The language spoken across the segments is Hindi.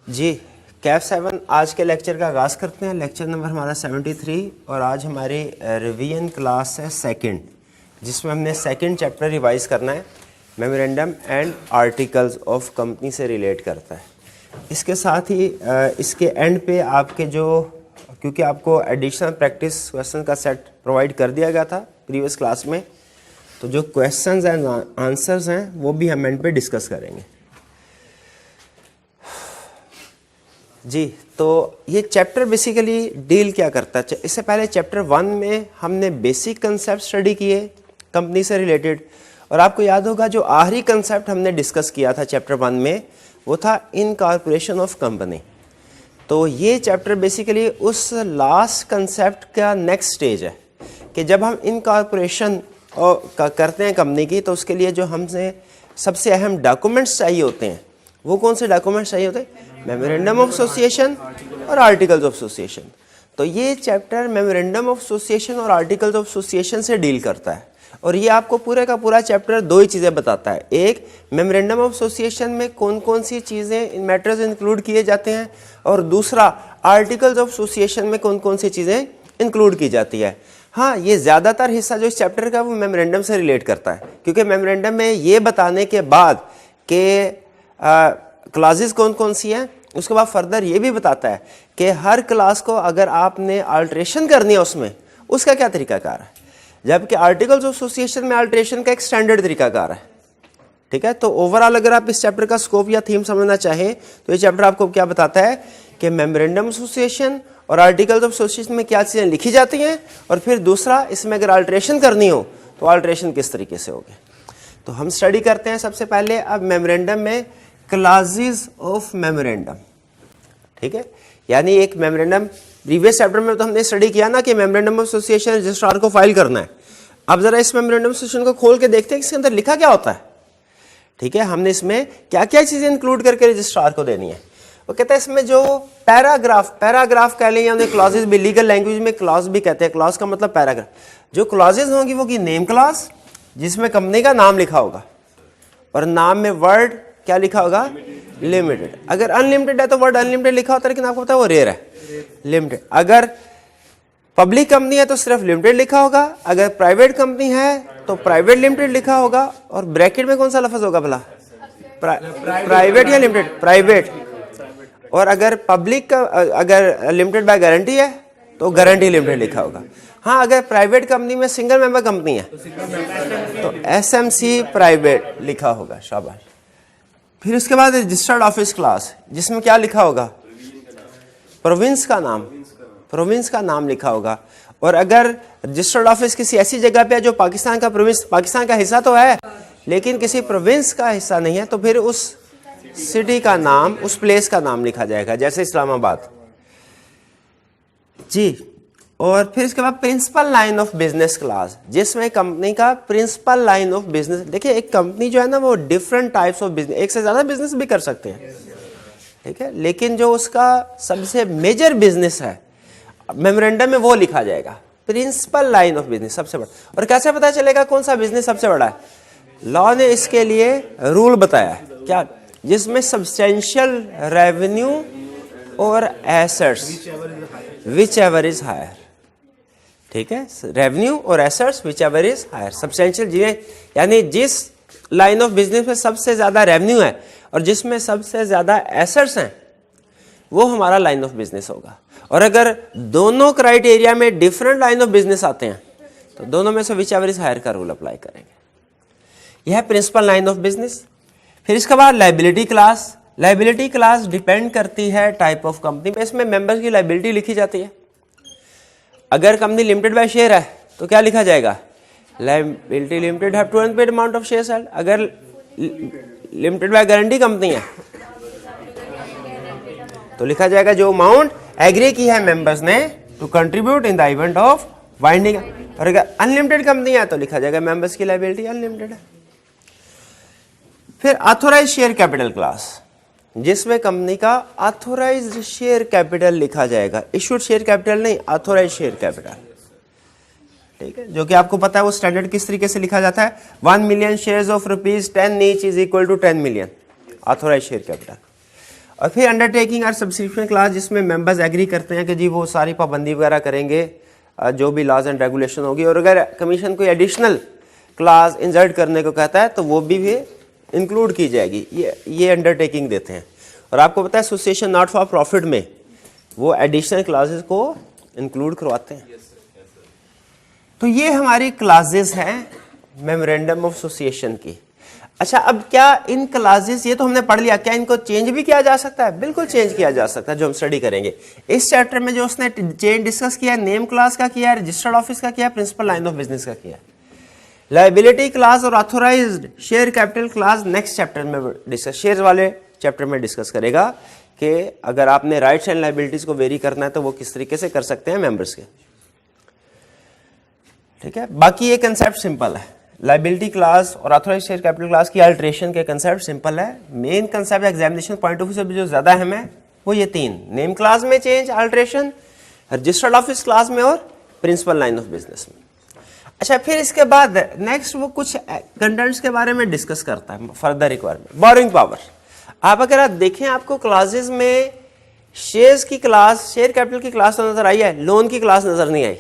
जी कैफ 7 आज के लेक्चर का आगाज़ करते हैं। लेक्चर नंबर हमारा 73 और आज हमारी रिवीजन क्लास है सेकंड, जिसमें हमने सेकंड चैप्टर रिवाइज करना है। Memorandum and articles of company से रिलेट करता है। इसके साथ ही इसके एंड पे आपके जो, क्योंकि आपको एडिशनल प्रैक्टिस क्वेश्चन का सेट प्रोवाइड कर दिया गया था प्रीवियस क्लास में, तो जो क्वेश्चंस एंड आंसर्स हैं वो भी हम एंड पे डिस्कस करेंगे। जी तो ये चैप्टर बेसिकली डील क्या करता है। इससे पहले चैप्टर 1 में हमने बेसिक कंसेप्ट स्टडी किए कंपनी से रिलेटेड, और आपको याद होगा जो आखिरी कंसेप्ट हमने डिस्कस किया था चैप्टर 1 में वो था इनकॉर्पोरेशन ऑफ कंपनी। तो ये चैप्टर बेसिकली उस लास्ट कंसेप्ट का नेक्स्ट स्टेज है कि जब हम इनकॉर्पोरेशन करते हैं कंपनी की, तो उसके लिए जो हमसे सबसे अहम डॉक्यूमेंट्स चाहिए होते हैं वो कौन से डॉक्यूमेंट्स चाहिए होते हैं? मेमोरेंडम ऑफ एसोसिएशन और आर्टिकल्स ऑफ एसोसिएशन। तो ये चैप्टर मेमोरेंडम ऑफ एसोसिएशन और आर्टिकल्स ऑफ एसोसिएशन से डील करता है, और ये आपको पूरे का पूरा चैप्टर दो ही चीज़ें बताता है। एक, मेमोरेंडम ऑफ एसोसिएशन में कौन कौन सी चीज़ें मैटर्स इंक्लूड किए जाते हैं, और दूसरा आर्टिकल्स ऑफ एसोसिएशन में कौन कौन सी चीज़ें इंक्लूड की जाती है। हाँ, ये ज़्यादातर हिस्सा जो इस चैप्टर का वो मेमोरेंडम से रिलेट करता है, क्योंकि मेमोरेंडम में ये बताने के बाद कि क्लासेस कौन कौन सी हैं, उसके बाद फर्दर ये भी बताता है कि हर क्लास को अगर आपने अल्ट्रेशन करनी है उसमें उसका क्या तरीकाकार है, जबकि आर्टिकल्स ऑफ एसोसिएशन में अल्ट्रेशन का एक स्टैंडर्ड तरीकाकार है। ठीक है, तो ओवरऑल अगर आप इस चैप्टर का स्कोप या थीम समझना चाहें तो ये चैप्टर आपको क्या बताता है कि मेमोरेंडम एसोसिएशन और आर्टिकल्स ऑफ एसोसिएशन में क्या चीज़ें लिखी जाती हैं, और फिर दूसरा इसमें अगर अल्ट्रेशन करनी हो तो अल्ट्रेशन किस तरीके से होगी। तो हम स्टडी करते हैं सबसे पहले अब मेमोरेंडम में क्लासेस ऑफ मेमोरेंडम। ठीक है, यानी एक मेमोरेंडम प्रीवियस चैप्टर में तो हमने स्टडी किया ना कि मेमोरेंडम ऑफ एसोसिएशन रजिस्ट्रार को फाइल करना है। अब जरा इस मेमोरेंडम एसोसिएशन को खोल के देखते हैं कि इसके अंदर लिखा क्या होता है। ठीक है, हमने इसमें क्या क्या चीजें इंक्लूड करके रजिस्ट्रार को देनी है। वो कहता है इसमें जो पैराग्राफ कह लें या उन्हें क्लॉजेज भी, लीगल लैंग्वेज में क्लॉज भी कहते हैं, क्लॉज का मतलब पैराग्राफ। जो क्लॉजेज होंगी वो की नेम क्लॉज, जिसमें कंपनी का नाम लिखा होगा, और नाम में वर्ड क्या लिखा होगा? लिमिटेड। अगर अनलिमिटेड है तो वर्ड अनलिमिटेड लिखा होता है, लेकिन आपको पता है वो रेयर है, लिमिटेड। अगर पब्लिक कंपनी है तो सिर्फ लिमिटेड लिखा होगा, अगर प्राइवेट कंपनी है तो प्राइवेट लिमिटेड लिखा होगा, और ब्रैकेट में कौन सा लफ्ज होगा भला? प्राइवेट या लिमिटेड? प्राइवेट। और अगर पब्लिक का, अगर लिमिटेड बाय गारंटी है तो गारंटी लिमिटेड लिखा होगा। हाँ, अगर प्राइवेट कंपनी में सिंगल मेंबर कंपनी है तो एसएमसी प्राइवेट लिखा होगा। शाबाश। फिर उसके बाद रजिस्टर्ड ऑफिस क्लास, जिसमें क्या लिखा होगा? प्रोविंस का नाम लिखा होगा। और अगर रजिस्टर्ड ऑफिस किसी ऐसी जगह पे है जो पाकिस्तान का प्रोविंस, पाकिस्तान का हिस्सा तो है लेकिन किसी प्रोविंस का हिस्सा नहीं है, तो फिर उस सिटी का नाम, उस प्लेस का नाम लिखा जाएगा, जैसे इस्लामाबाद। जी, और फिर इसके बाद principal line of business clause, जिसमें कंपनी का प्रिंसिपल लाइन ऑफ बिजनेस। देखिए, एक कंपनी जो है ना वो डिफरेंट टाइप्स ऑफ बिजनेस, एक से ज्यादा बिजनेस भी कर सकते हैं। ठीक है, लेकिन जो उसका सबसे मेजर बिजनेस है मेमोरेंडम में वो लिखा जाएगा, प्रिंसिपल लाइन ऑफ बिजनेस सबसे बड़ा। और कैसे पता चलेगा कौन सा बिजनेस सबसे बड़ा है? लॉ ने इसके लिए रूल बताया है, क्या? जिसमें सब्सटेंशियल रेवेन्यू और assets whichever is higher. ठीक है, रेवेन्यू और assets whichever is higher. Substantial यानी जिस लाइन ऑफ बिजनेस में सबसे ज्यादा रेवेन्यू है और जिसमें सबसे ज्यादा एसेट्स हैं वो हमारा लाइन ऑफ बिजनेस होगा। और अगर दोनों क्राइटेरिया में डिफरेंट लाइन ऑफ बिजनेस आते हैं तो दोनों में से विच एवर इज हायर का रूल अप्लाई करेंगे। यह है प्रिंसिपल लाइन ऑफ बिजनेस। फिर इसके बाद liability class. Liability class depend करती है टाइप ऑफ कंपनी पे, इसमें मेंबर्स की लायबिलिटी लिखी जाती है। अगर कंपनी लिमिटेड बाय शेयर है तो क्या लिखा जाएगा? Liability limited have to unpaid amount of shares held. अगर लिमिटेड बाय गारंटी कंपनी है तो लिखा जाएगा जो अमाउंट एग्री की है मेंबर्स ने to contribute in the event of winding. और अगर अनलिमिटेड कंपनी है तो लिखा जाएगा मेंबर्स की लायबिलिटी अनलिमिटेड है। फिर ऑथोराइज्ड शेयर कैपिटल क्लास, जिसमें कंपनी का ऑथोराइज्ड शेयर कैपिटल लिखा जाएगा, इशूड शेयर कैपिटल नहीं, ऑथोराइज्ड शेयर कैपिटल। ठीक है, जो कि आपको पता है वो स्टैंडर्ड किस तरीके से लिखा जाता है? 1 million shares of ₹10 each is equal to 10 million authorised share capital. और फिर अंडरटेकिंग और सब्सक्रिप्शन क्लास जिसमें मेंबर्स एग्री करते हैं कि जी वो सारी पाबंदी वगैरह करेंगे जो भी लॉज एंड रेगुलेशन होगी, और अगर कमीशन कोई एडिशनल क्लास इंसर्ट करने को कहता है तो वो भी इंक्लूड की जाएगी। ये अंडरटेकिंग देते हैं। और आपको पता है एसोसिएशन नॉट फॉर प्रॉफिट में वो एडिशनल क्लासेस को इंक्लूड करवाते हैं। तो ये हमारी क्लासेस हैं मेमोरेंडम ऑफ एसोसिएशन की। अच्छा, अब क्या इन क्लासेस, ये तो हमने पढ़ लिया, क्या इनको चेंज भी किया जा सकता है? बिल्कुल चेंज किया जा सकता है, जो हम स्टडी करेंगे इस चैप्टर में। जो उसने चेंज डिस्कस किया है, नेम क्लास का किया है, रजिस्टर्ड ऑफिस का किया है, प्रिंसिपल लाइन ऑफ बिजनेस का किया है। लायबिलिटी क्लास और authorised share capital clause next chapter में डिस्कस, शेयर वाले चैप्टर में डिस्कस करेगा कि अगर आपने राइट्स एंड लायबिलिटीज को वेरी करना है तो वो किस तरीके से कर सकते हैं मेंबर्स के। ठीक है, बाकी ये कंसेप्ट सिंपल है। लायबिलिटी क्लास और ऑथोराइज्ड शेयर कैपिटल क्लास की अल्ट्रेशन के कंसेप्ट सिंपल है। Main concept examination point of view से भी जो ज्यादा अहम है वो ये तीन, नेम क्लास में change, alteration, registered office class में और प्रिंसिपल लाइन ऑफ बिजनेस में। अच्छा, फिर इसके बाद नेक्स्ट वो कुछ कंटेंट्स के बारे में डिस्कस करता है, फर्दर रिक्वायरमेंट। बोरोइंग पावर, आप अगर आप देखें आपको क्लासेस में शेयर्स की क्लास, शेयर कैपिटल की क्लास तो नजर आई है, लोन की क्लास नजर नहीं आई।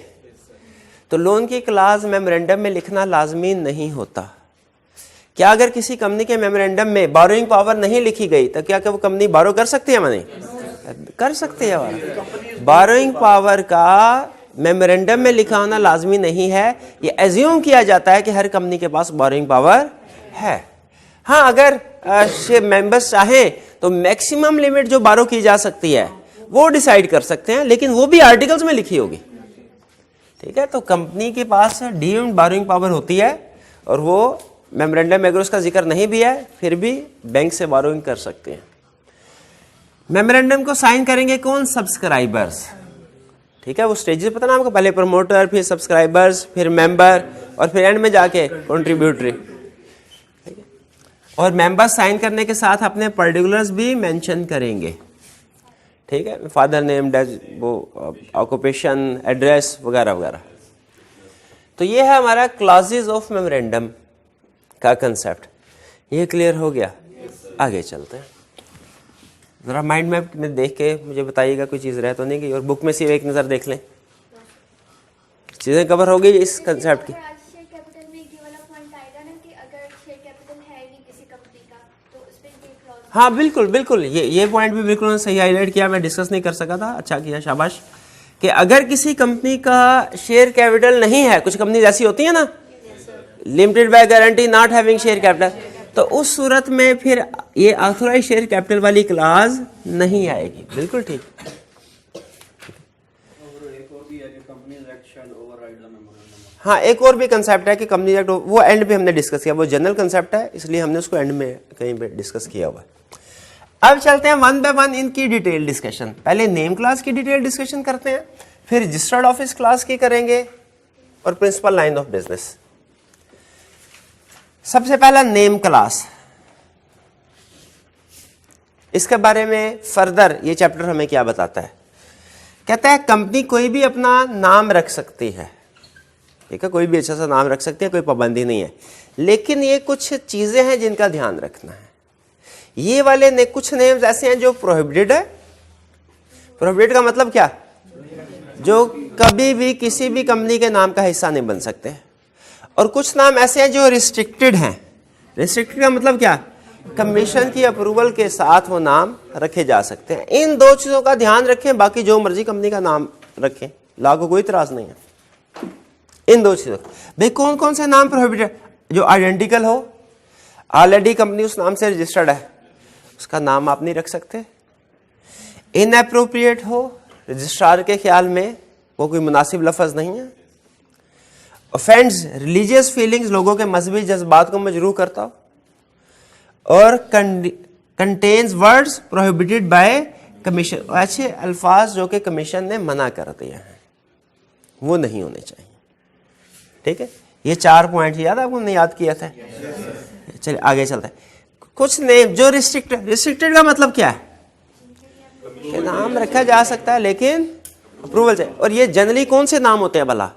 तो लोन की क्लास मेमोरेंडम में लिखना लाजमी नहीं होता। क्या अगर किसी कंपनी के मेमोरेंडम में बोरोइंग पावर नहीं लिखी गई तो क्या वो कंपनी बोरो कर सकती है? मनी कर सकती है। बोरोइंग पावर का मेमोरेंडम में लिखा होना लाजमी नहीं है। ये एज्यूम किया जाता है कि हर कंपनी के पास बोरोइंग पावर है। हाँ, अगर मेंबर्स चाहें तो मैक्सिमम लिमिट जो बोरो की जा सकती है वो डिसाइड कर सकते हैं, लेकिन वो भी आर्टिकल्स में लिखी होगी। ठीक है, तो कंपनी के पास डीम्ड बोरोइंग पावर होती है और वो मेमोरेंडम में अगर उसका जिक्र नहीं भी है फिर भी बैंक से बोरोइंग कर सकते हैं। मेमोरेंडम को साइन करेंगे कौन? सब्सक्राइबर्स। ठीक है, वो स्टेजेस पता ना आपको, पहले प्रमोटर, फिर सब्सक्राइबर्स, फिर मेंबर और फिर एंड में जाके कंट्रीब्यूटरी। और मेंबर साइन करने के साथ अपने पर्टिकुलर्स भी मेंशन करेंगे। ठीक है, फादर नेम, वो ऑक्यूपेशन, एड्रेस वगैरह वगैरह। तो ये है हमारा क्लॉजेस ऑफ मेमोरेंडम का कंसेप्ट। ये क्लियर हो गया? आगे चलते हैं। जरा माइंड मैप में देख के मुझे बताइएगा कोई चीज़ रह तो नहीं गई, और बुक में सिर्फ एक नज़र देख लें। चीज़ें कवर हो गई इस कंसेप्ट की। हाँ बिल्कुल बिल्कुल, ये पॉइंट भी बिल्कुल सही हाईलाइट किया, मैं डिस्कस नहीं कर सका था, अच्छा किया, शाबाश। कि अगर किसी कंपनी का शेयर कैपिटल नहीं है, कुछ कंपनी ऐसी होती है ना, limited by guarantee not having share capital, तो उस सूरत में फिर ये ऑथोराइज्ड शेयर कैपिटल वाली क्लास नहीं आएगी। बिल्कुल ठीक। हाँ, एक और भी कंसेप्ट है कि कंपनी एक्ट, वो एंड पे हमने डिस्कस किया, वो जनरल कंसेप्ट है इसलिए हमने उसको एंड में कहीं पे डिस्कस किया हुआ है। अब चलते हैं वन बाय वन इनकी डिटेल डिस्कशन। पहले नेम क्लास की डिटेल डिस्कशन करते हैं, फिर रजिस्टर्ड ऑफिस क्लास की करेंगे और प्रिंसिपल लाइन ऑफ बिजनेस। सबसे पहला नेम क्लास, इसके बारे में फर्दर ये चैप्टर हमें क्या बताता है? कहता है कंपनी कोई भी अपना नाम रख सकती है। ठीक है, कोई भी अच्छा सा नाम रख सकती है, कोई पाबंदी नहीं है, लेकिन ये कुछ चीजें हैं जिनका ध्यान रखना है। ये वाले ने कुछ नेम्स ऐसे हैं जो प्रोहिबिटेड है। प्रोहिबिटेड का मतलब क्या? जो कभी भी किसी भी कंपनी के नाम का हिस्सा नहीं बन सकते। और कुछ नाम ऐसे हैं जो रिस्ट्रिक्टेड हैं। रिस्ट्रिक्टेड का मतलब क्या? कमीशन की अप्रूवल के साथ वो नाम रखे जा सकते हैं। इन दो चीजों का ध्यान रखें, बाकी जो मर्जी कंपनी का नाम रखें, लॉ को कोई इतराज नहीं है। इन दो चीजों, भाई कौन कौन से नाम प्रोहिबिटेड? जो आइडेंटिकल हो, ऑलरेडी कंपनी उस नाम से रजिस्टर्ड है, उसका नाम आप नहीं रख सकते। इनएप्रोप्रिएट हो, रजिस्ट्रार के ख्याल में वो कोई मुनासिब लफ्ज नहीं है। ऑफेंड्स रिलीजियस फीलिंग्स, लोगों के मजहबी जज्बात को मजरूह करता हो। और contains words prohibited by commission, ऐसे अल्फाज जो कि कमीशन ने मना कर दिए हैं वो नहीं होने चाहिए। ठीक है, ये 4 पॉइंट याद आपको, हमने याद किया था। चलिए आगे चलते हैं। कुछ नेम जो रिस्ट्रिक्टेड का मतलब क्या है? कि नाम रखा जा सकता है लेकिन अप्रूवल चाहिए। और ये जनरली कौन से नाम होते हैं भला?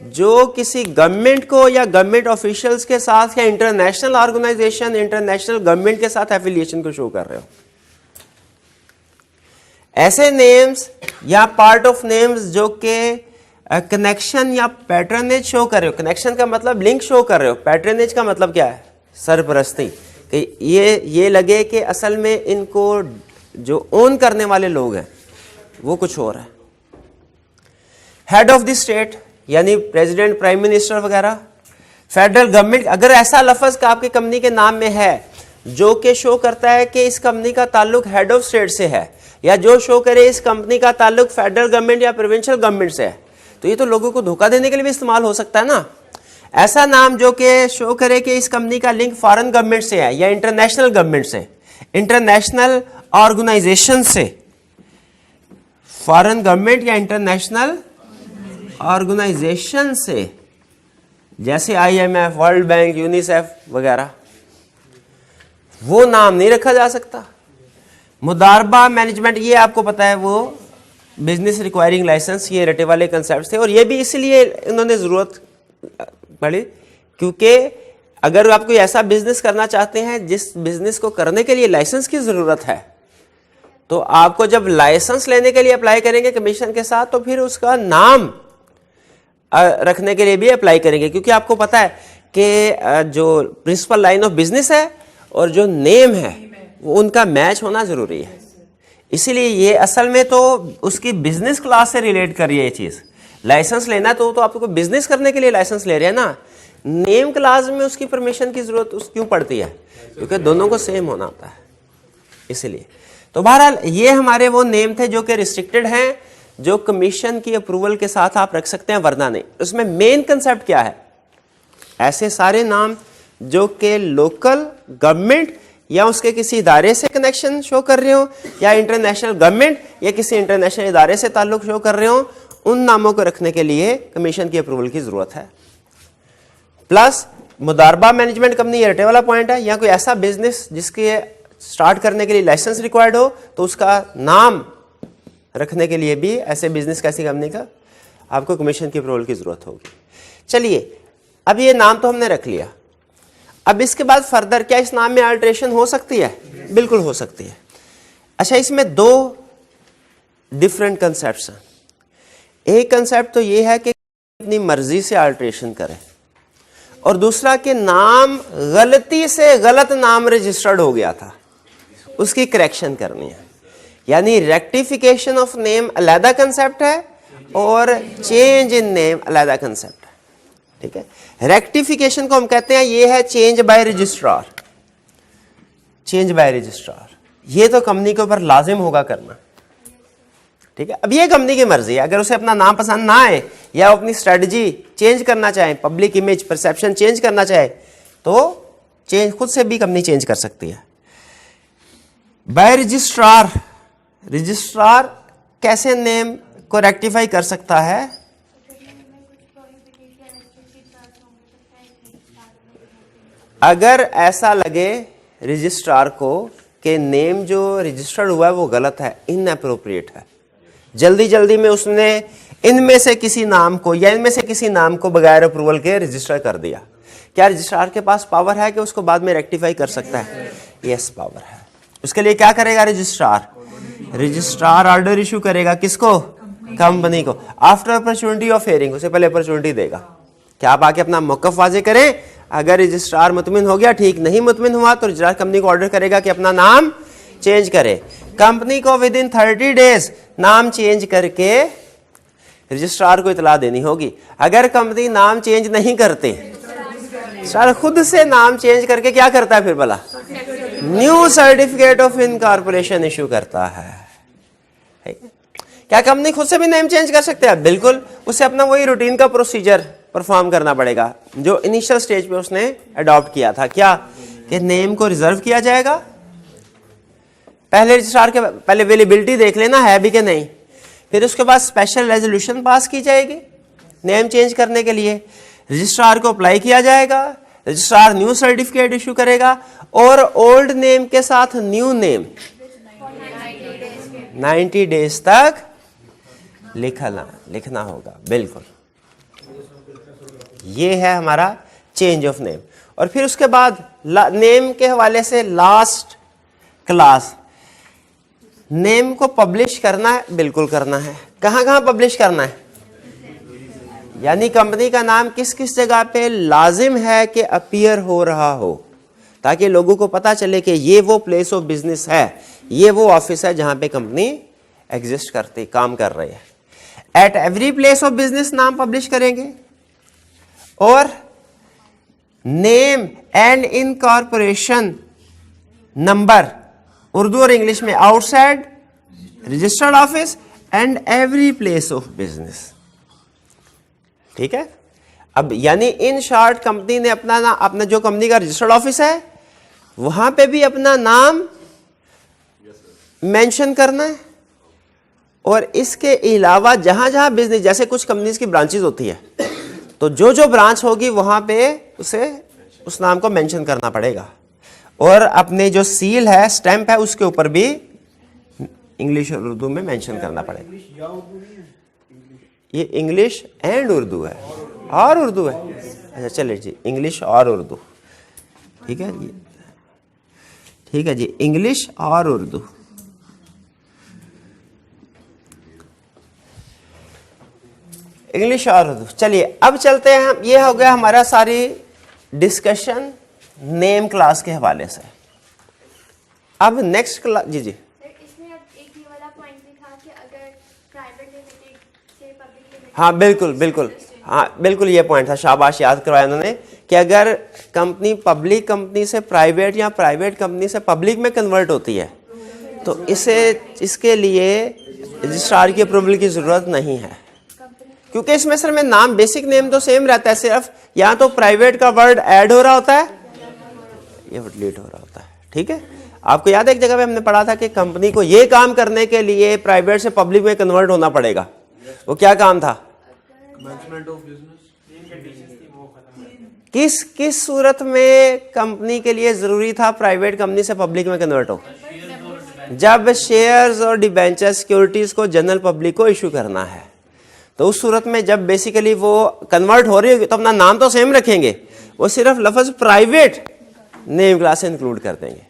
जो किसी गवर्नमेंट को या गवर्नमेंट ऑफिशियल्स के साथ या इंटरनेशनल ऑर्गेनाइजेशन, इंटरनेशनल गवर्नमेंट के साथ एफिलिएशन को शो कर रहे हो। ऐसे नेम्स या पार्ट ऑफ नेम्स जो कि कनेक्शन या पैटर्नेज शो कर रहे हो। कनेक्शन का मतलब लिंक शो कर रहे हो, पैटर्नेज का मतलब क्या है, सरपरस्ती, कि ये लगे कि असल में इनको जो ओन करने वाले लोग हैं वो कुछ और है। हेड ऑफ द स्टेट यानी प्रेसिडेंट, प्राइम मिनिस्टर वगैरह। फेडरल गवर्नमेंट, अगर ऐसा लफ्ज का आपके कंपनी के नाम में है जो कि शो करता है कि इस कंपनी का ताल्लुक हेड ऑफ स्टेट से है, या जो शो करे इस कंपनी का ताल्लुक फेडरल गवर्नमेंट या प्रोविंशियल गवर्नमेंट से है, तो ये तो लोगों को धोखा देने के लिए भी इस्तेमाल हो सकता है ना। ऐसा नाम जो कि शो करे कि इस कंपनी का लिंक फॉरेन गवर्नमेंट से है या इंटरनेशनल गवर्नमेंट से, इंटरनेशनल ऑर्गेनाइजेशन से, फॉरेन गवर्नमेंट या इंटरनेशनल ऑर्गेनाइजेशन से, जैसे IMF, वर्ल्ड बैंक, यूनिसेफ वगैरह, वो नाम नहीं रखा जा सकता। मुदारबा मैनेजमेंट, ये आपको पता है वो बिजनेस रिक्वायरिंग लाइसेंस, ये रटे वाले कंसेप्ट थे, और ये भी इसलिए इन्होंने ज़रूरत पड़ी क्योंकि अगर आप कोई ऐसा बिजनेस करना चाहते हैं जिस बिजनेस को करने के लिए लाइसेंस की ज़रूरत है, तो आपको जब लाइसेंस लेने के लिए अप्लाई करेंगे कमीशन के साथ, तो फिर उसका नाम रखने के लिए भी अप्लाई करेंगे, क्योंकि आपको पता है कि जो प्रिंसिपल लाइन ऑफ बिजनेस है और जो नेम है वो उनका मैच होना ज़रूरी है। इसीलिए ये असल में तो उसकी बिजनेस क्लास से रिलेट कर रही है ये चीज़। लाइसेंस लेना तो आपको बिजनेस करने के लिए लाइसेंस ले रहे हैं ना, नेम क्लास में उसकी परमिशन की ज़रूरत क्यों पड़ती है, क्योंकि दोनों को सेम होना होता है इसलिए। तो बहरहाल ये हमारे वो नेम थे जो कि रिस्ट्रिक्टेड हैं, जो कमीशन की अप्रूवल के साथ आप रख सकते हैं वरना नहीं। उसमें मेन कंसेप्ट क्या है, ऐसे सारे नाम जो कि लोकल गवर्नमेंट या उसके किसी इदारे से कनेक्शन शो कर रहे हो, या इंटरनेशनल गवर्नमेंट या किसी इंटरनेशनल इदारे से ताल्लुक शो कर रहे हो, उन नामों को रखने के लिए कमीशन की अप्रूवल की जरूरत है। प्लस मुदारबा मैनेजमेंट कंपनी, ये रटे वाला पॉइंट है, या कोई ऐसा बिजनेस जिसके स्टार्ट करने के लिए लाइसेंस रिक्वायर्ड हो, तो उसका नाम रखने के लिए भी ऐसे बिजनेस का, ऐसी कंपनी का आपको कमीशन की अप्रूवल की जरूरत होगी। चलिए, अब ये नाम तो हमने रख लिया, अब इसके बाद फर्दर क्या इस नाम में अल्टरेशन हो सकती है? बिल्कुल हो सकती है। अच्छा, इसमें दो डिफरेंट कंसेप्ट्स हैं। एक कंसेप्ट तो ये है कि अपनी मर्जी से अल्टरेशन करें, और दूसरा कि नाम गलती से गलत नाम रजिस्टर्ड हो गया था, उसकी करेक्शन करनी है। यानी रेक्टिफिकेशन ऑफ नेम अलग कंसेप्ट है और चेंज इन नेम अलग कंसेप्ट है। ठीक है, रेक्टिफिकेशन को हम कहते हैं ये है change bye registrar. Change bye registrar ये तो कंपनी के ऊपर लाजिम होगा करना। ठीक है, अब ये कंपनी की मर्जी है, अगर उसे अपना नाम पसंद ना आए या अपनी स्ट्रेटजी चेंज करना चाहे, पब्लिक इमेज परसेप्शन चेंज करना चाहे, तो चेंज खुद से भी कंपनी चेंज कर सकती है। बाय रजिस्ट्रार, रजिस्ट्रार कैसे नेम को रेक्टिफाई कर सकता है? अगर ऐसा लगे रजिस्ट्रार को कि नेम जो रजिस्टर्ड हुआ है वो गलत है, इनअप्रोप्रिएट है, जल्दी जल्दी में उसने इनमें से किसी नाम को या इनमें से किसी नाम को बगैर अप्रूवल के रजिस्टर कर दिया, क्या रजिस्ट्रार के पास पावर है कि उसको बाद में रेक्टिफाई कर सकता है? यस, पावर है। उसके लिए क्या करेगा रजिस्ट्रार? रजिस्ट्रार ऑर्डर इशू करेगा, किसको? कंपनी को। आफ्टर अपॉर्चुनिटी ऑफ हियरिंग, उसे पहले अपॉर्चुनिटी देगा कि आप आके अपना मौकफ वाजे करें। अगर रजिस्ट्रार मुतमिन हो गया ठीक, नहीं मुतमिन हुआ तो रजिस्ट्रार कंपनी को ऑर्डर करेगा कि अपना नाम चेंज करे। कंपनी को विद इन 30 डेज नाम चेंज करके रजिस्ट्रार को इतला देनी होगी। अगर कंपनी नाम चेंज नहीं करते, रजिस्ट्रार खुद से नाम चेंज करके क्या करता है फिर भला? New certificate of incorporation issue करता है। क्या कंपनी खुद से भी नेम चेंज कर सकते हैं? बिल्कुल, उसे अपना वही रूटीन का प्रोसीजर परफॉर्म करना पड़ेगा जो इनिशियल स्टेज पे उसने अडॉप्ट किया था। क्या कि नेम को रिजर्व किया जाएगा, पहले रजिस्ट्रार के पहले अवेलेबिलिटी देख लेना है भी कि नहीं, फिर उसके बाद स्पेशल रेजोल्यूशन पास की जाएगी नेम चेंज करने के लिए, रजिस्ट्रार को अप्लाई किया जाएगा, रजिस्ट्रार न्यू सर्टिफिकेट इशू करेगा और ओल्ड नेम के साथ न्यू नेम 90 डेज तक लिखना होगा। बिल्कुल, ये है हमारा चेंज ऑफ नेम। और फिर उसके बाद नेम के हवाले से लास्ट क्लास, नेम को पब्लिश करना है, बिल्कुल करना है। कहाँ कहाँ पब्लिश करना है, यानी कंपनी का नाम किस किस जगह पे लाजिम है कि अपीयर हो रहा हो, ताकि लोगों को पता चले कि ये वो प्लेस ऑफ बिजनेस है, ये वो ऑफिस है जहां पे कंपनी एग्जिस्ट करती, काम कर रही है। At every place of business नाम पब्लिश करेंगे। और name and incorporation number Urdu और इंग्लिश में outside registered office and every place of business. ठीक है, अब यानी इन शॉर्ट कंपनी ने अपना जो कंपनी का रजिस्टर्ड ऑफिस है वहां पे भी अपना नाम मेंशन करना है। और इसके अलावा जहां जहां बिजनेस, जैसे कुछ कंपनीज की ब्रांचेस होती है, तो जो जो ब्रांच होगी वहां पे उसे उस नाम को मेंशन करना पड़ेगा। और अपने जो सील है, स्टैंप है, उसके ऊपर भी इंग्लिश और उर्दू में मेंशन करना पड़ेगा। ये इंग्लिश एंड उर्दू है और उर्दू है। अच्छा चलिए जी, इंग्लिश और उर्दू, ठीक है जी, ठीक है जी, इंग्लिश और उर्दू। इंग्लिश और उर्दू। चलिए अब चलते हैं हम, ये हो गया हमारा सारी डिस्कशन नेम क्लास के हवाले से। अब नेक्स्ट क्लास, जी जी, इसमें अब एक ये वाला पॉइंट लिखा कि अगर प्राइवेट लिमिटेड से पब्लिक लिमिटेड, हाँ बिल्कुल बिल्कुल, हाँ बिल्कुल ये पॉइंट था, शाबाश याद करवाया उन्होंने, कि अगर कंपनी पब्लिक कंपनी से प्राइवेट या प्राइवेट कंपनी से पब्लिक में कन्वर्ट होती है तो इसके लिए रजिस्ट्रार की अप्रूवल की जरूरत नहीं है, क्योंकि इसमें सर में नाम, बेसिक नेम तो सेम रहता है, सिर्फ यहाँ तो प्राइवेट का वर्ड ऐड हो रहा होता है, ये डिलीट हो रहा होता है। ठीक है, आपको याद है एक जगह पे हमने पढ़ा था कि कंपनी को ये काम करने के लिए प्राइवेट से पब्लिक में कन्वर्ट होना पड़ेगा। वो क्या काम था, किस किस सूरत में कंपनी के लिए जरूरी था प्राइवेट कंपनी से पब्लिक में कन्वर्ट हो, जब शेयर्स और डिबेंचर सिक्योरिटीज को जनरल पब्लिक को इशू करना है, तो उस सूरत में जब बेसिकली वो कन्वर्ट हो रही होगी तो अपना नाम तो सेम रखेंगे, वो सिर्फ लफ्ज प्राइवेट नेम क्लास से इंक्लूड कर देंगे।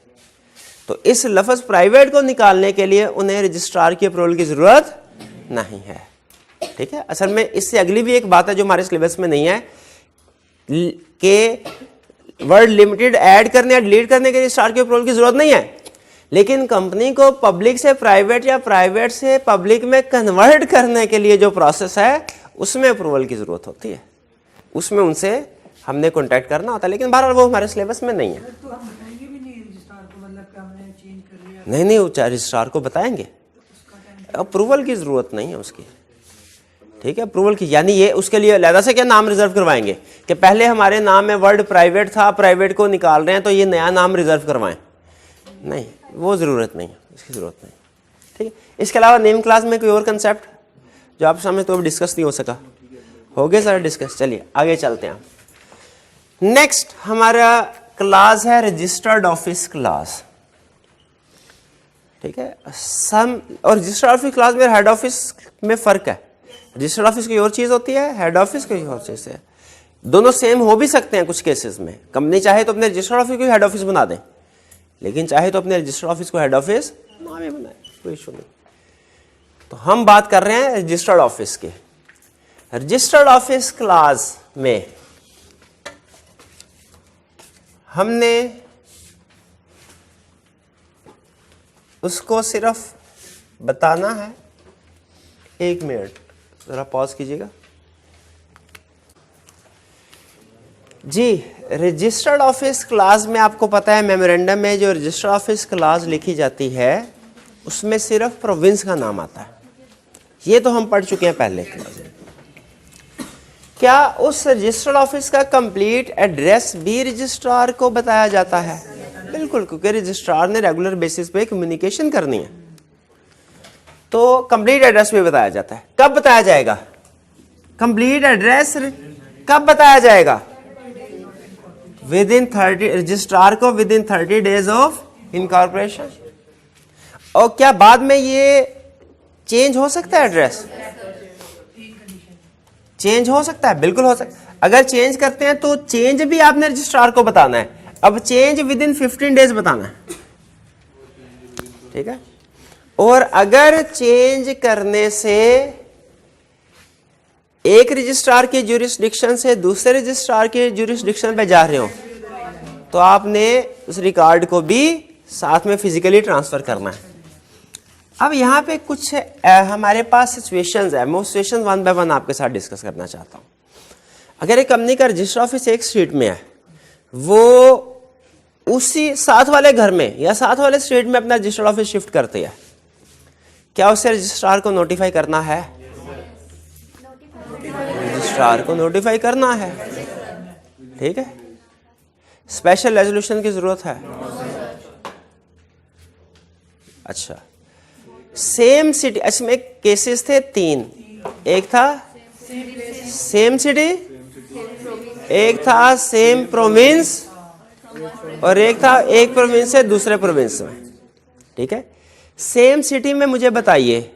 तो इस लफ्ज प्राइवेट को निकालने के लिए उन्हें रजिस्ट्रार की अप्रूवल की जरूरत नहीं है। ठीक है, असल में इससे अगली भी एक बात है जो हमारे सिलेबस में नहीं है, कि वर्ड लिमिटेड ऐड करने या डिलीट करने के लिए रजिस्ट्रार की अप्रूवल की जरूरत नहीं है, लेकिन कंपनी को पब्लिक से प्राइवेट या प्राइवेट से पब्लिक में कन्वर्ट करने के लिए जो प्रोसेस है उसमें अप्रूवल की जरूरत होती है, उसमें उनसे हमने कांटेक्ट करना होता है, लेकिन बहरहाल वो हमारे सिलेबस में नहीं है। तो हम बताएंगे भी नहीं रजिस्ट्रार को, मतलब कि हमने चेंज कर लिया, नहीं रजिस्ट्रार को बताएंगे, अप्रूवल की जरूरत नहीं है उसकी। ठीक है, अप्रूवल की, यानी ये उसके लिए अलग से क्या नाम रिजर्व करवाएंगे कि पहले हमारे नाम में वर्ड प्राइवेट था, प्राइवेट को निकाल रहे हैं तो ये नया नाम रिजर्व करवाएं, नहीं, वो जरूरत नहीं है, इसकी जरूरत नहीं। ठीक है, इसके अलावा नेम क्लास में कोई और कंसेप्ट जो आप सामने तो डिस्कस नहीं हो सका, हो गया सारा डिस्कस। चलिए आगे चलते हैं। नेक्स्ट हमारा क्लास है रजिस्टर्ड ऑफिस क्लास। ठीक है, सम और रजिस्टर्ड ऑफिस क्लास में हेड ऑफिस में फर्क है। रजिस्टर्ड ऑफिस कोई और चीज होती है, हेड ऑफिस कोई और चीज है। दोनों सेम हो भी सकते हैं कुछ केसेस में, कंपनी चाहे तो अपने रजिस्टर्ड ऑफिस को हेड ऑफिस बना दे, लेकिन चाहे तो अपने रजिस्टर्ड ऑफिस को हेड ऑफिस ना भी बनाए, कोई इशू नहीं। तो हम बात कर रहे हैं रजिस्टर्ड ऑफिस के। रजिस्टर्ड ऑफिस क्लास में हमने उसको सिर्फ बताना है, एक मिनट जरा पॉज कीजिएगा जी। रजिस्टर्ड ऑफिस क्लास में आपको पता है मेमोरेंडम में जो रजिस्टर्ड ऑफिस क्लास लिखी जाती है उसमें सिर्फ प्रोविंस का नाम आता है, ये तो हम पढ़ चुके हैं पहले क्लास में। क्या उस रजिस्टर्ड ऑफिस का कंप्लीट एड्रेस भी रजिस्ट्रार को बताया जाता है? बिल्कुल, क्योंकि रजिस्ट्रार ने रेगुलर बेसिस पे कम्युनिकेशन करनी है तो कंप्लीट एड्रेस भी बताया जाता है। कब बताया जाएगा कंप्लीट एड्रेस, कब बताया जाएगा? विद इन 30, रजिस्ट्रार को with in 30 days of incorporation. और क्या बाद में ये चेंज हो सकता है? एड्रेस चेंज हो सकता है, बिल्कुल हो सकता है। अगर चेंज करते हैं तो चेंज भी आपने रजिस्ट्रार को बताना है। अब चेंज विद इन 15 डेज बताना है, ठीक है। और अगर चेंज करने से एक रजिस्ट्रार के ज्यूरिसडिक्शन से दूसरे रजिस्ट्रार के ज्यूरिसडिक्शन पे जा रहे हो तो आपने उस रिकॉर्ड को भी साथ में फिजिकली ट्रांसफर करना है। अब यहाँ पे कुछ हमारे पास सिचुएशंस है, मैं सिचुएशन 1 बाय 1 आपके साथ डिस्कस करना चाहता हूँ। अगर एक कंपनी का रजिस्टर ऑफिस एक स्ट्रीट में है, वो उसी साथ वाले घर में या साथ वाले स्ट्रीट में अपना रजिस्टर ऑफिस शिफ्ट करती है, क्या उसे रजिस्ट्रार को नोटिफाई करना है? रजिस्ट्रार को नोटिफाई करना है, ठीक है। स्पेशल रेजोल्यूशन की जरूरत है? अच्छा, सेम सिटी, इसमें केसेस थे 3, एक था सेम सिटी, एक था सेम प्रोविंस, और एक था एक प्रोविंस से दूसरे प्रोविंस में, ठीक है। सेम सिटी में मुझे बताइए